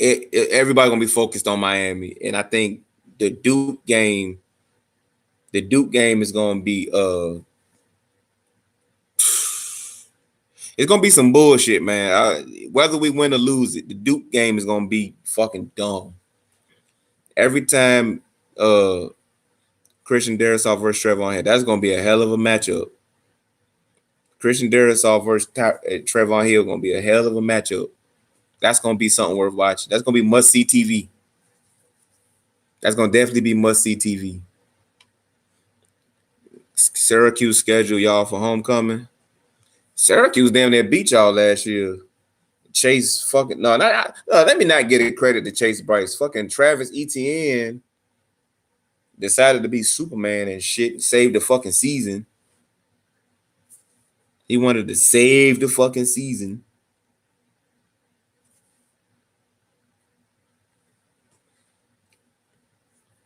[SPEAKER 1] Everybody gonna be focused on Miami, and I think the Duke game, is gonna be it's gonna be some bullshit, man. Whether we win or lose it, the Duke game is gonna be fucking dumb. Every time Christian Darrisaw versus Trevon Hill, that's gonna be a hell of a matchup. Christian Darrisaw versus Trevon Hill gonna be a hell of a matchup. That's gonna be something worth watching. That's gonna be must see TV. That's gonna definitely be must see TV. Syracuse schedule y'all for homecoming. Syracuse damn near beat y'all last year. Chase fucking no, let me not get it credit to Chase Bryce. Fucking Travis Etienne decided to be Superman and shit, save the fucking season. He wanted to save the fucking season.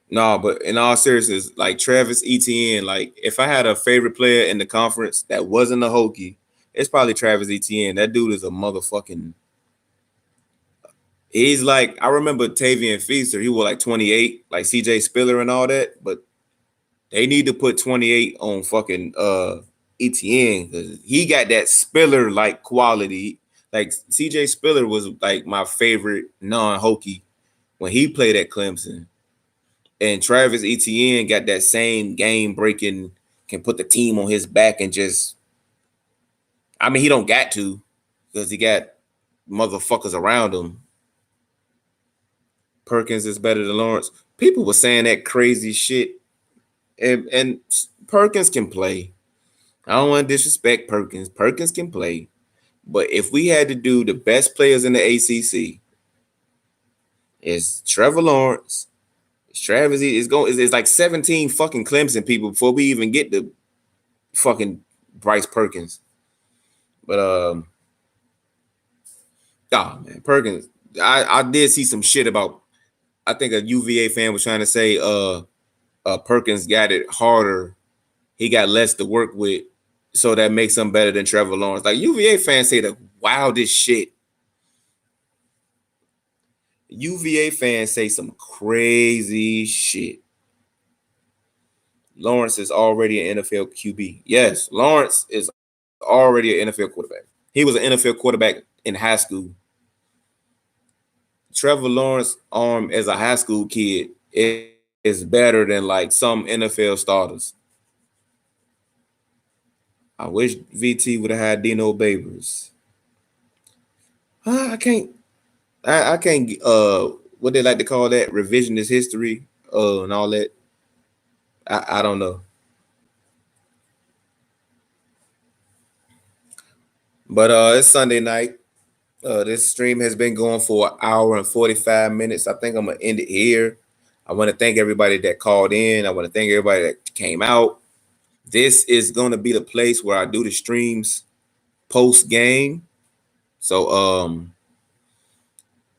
[SPEAKER 1] No, but in all seriousness, like Travis Etienne, like if I had a favorite player in the conference that wasn't a Hokie, it's probably Travis Etienne. That dude is a motherfucking. He's like, I remember Tavian Feaster. He was like 28, like CJ Spiller and all that. But they need to put 28 on fucking Etienne because he got that Spiller like quality. Like CJ Spiller was like my favorite non-Hokie when he played at Clemson. And Travis Etienne got that same game breaking, can put the team on his back and just, I mean, he don't got to because he got motherfuckers around him. Perkins is better than Lawrence. People were saying that crazy shit. And Perkins can play. I don't want to disrespect Perkins. Perkins can play. But if we had to do the best players in the ACC, it's Trevor Lawrence, it's Travis. It's like 17 fucking Clemson people before we even get to fucking Bryce Perkins. But oh man, Perkins. I did see some shit about. I think a UVA fan was trying to say Perkins got it harder. He got less to work with, so that makes him better than Trevor Lawrence. Like UVA fans say the wildest shit. UVA fans say some crazy shit. Lawrence is already an NFL QB. Yes, Lawrence is already an NFL quarterback. He was an NFL quarterback in high school. Trevor Lawrence arm as a high school kid is better than like some NFL starters. I wish VT would have had Dino Babers. I can't. I can't. What they like to call that revisionist history. And all that. I don't know. But it's Sunday night. This stream has been going for an hour and 45 minutes. I think I'm gonna end it here. I want to thank everybody that called in. I want to thank everybody that came out. This is gonna be the place where I do the streams post game. So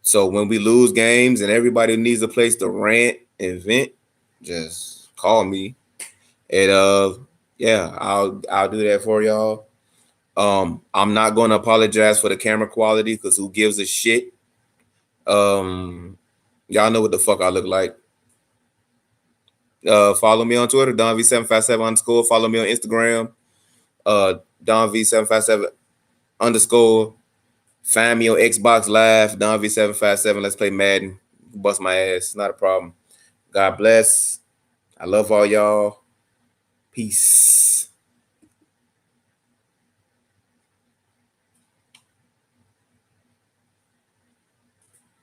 [SPEAKER 1] so when we lose games and everybody needs a place to rant and vent, just call me. And yeah, I'll do that for y'all. I'm not gonna apologize for the camera quality because who gives a shit? Y'all know what the fuck I look like. Follow me on Twitter, DonV757 _ Follow me on Instagram, DonV757 _ Find me on Xbox Live, DonV757. Let's play Madden. Bust my ass, not a problem. God bless. I love all y'all. Peace.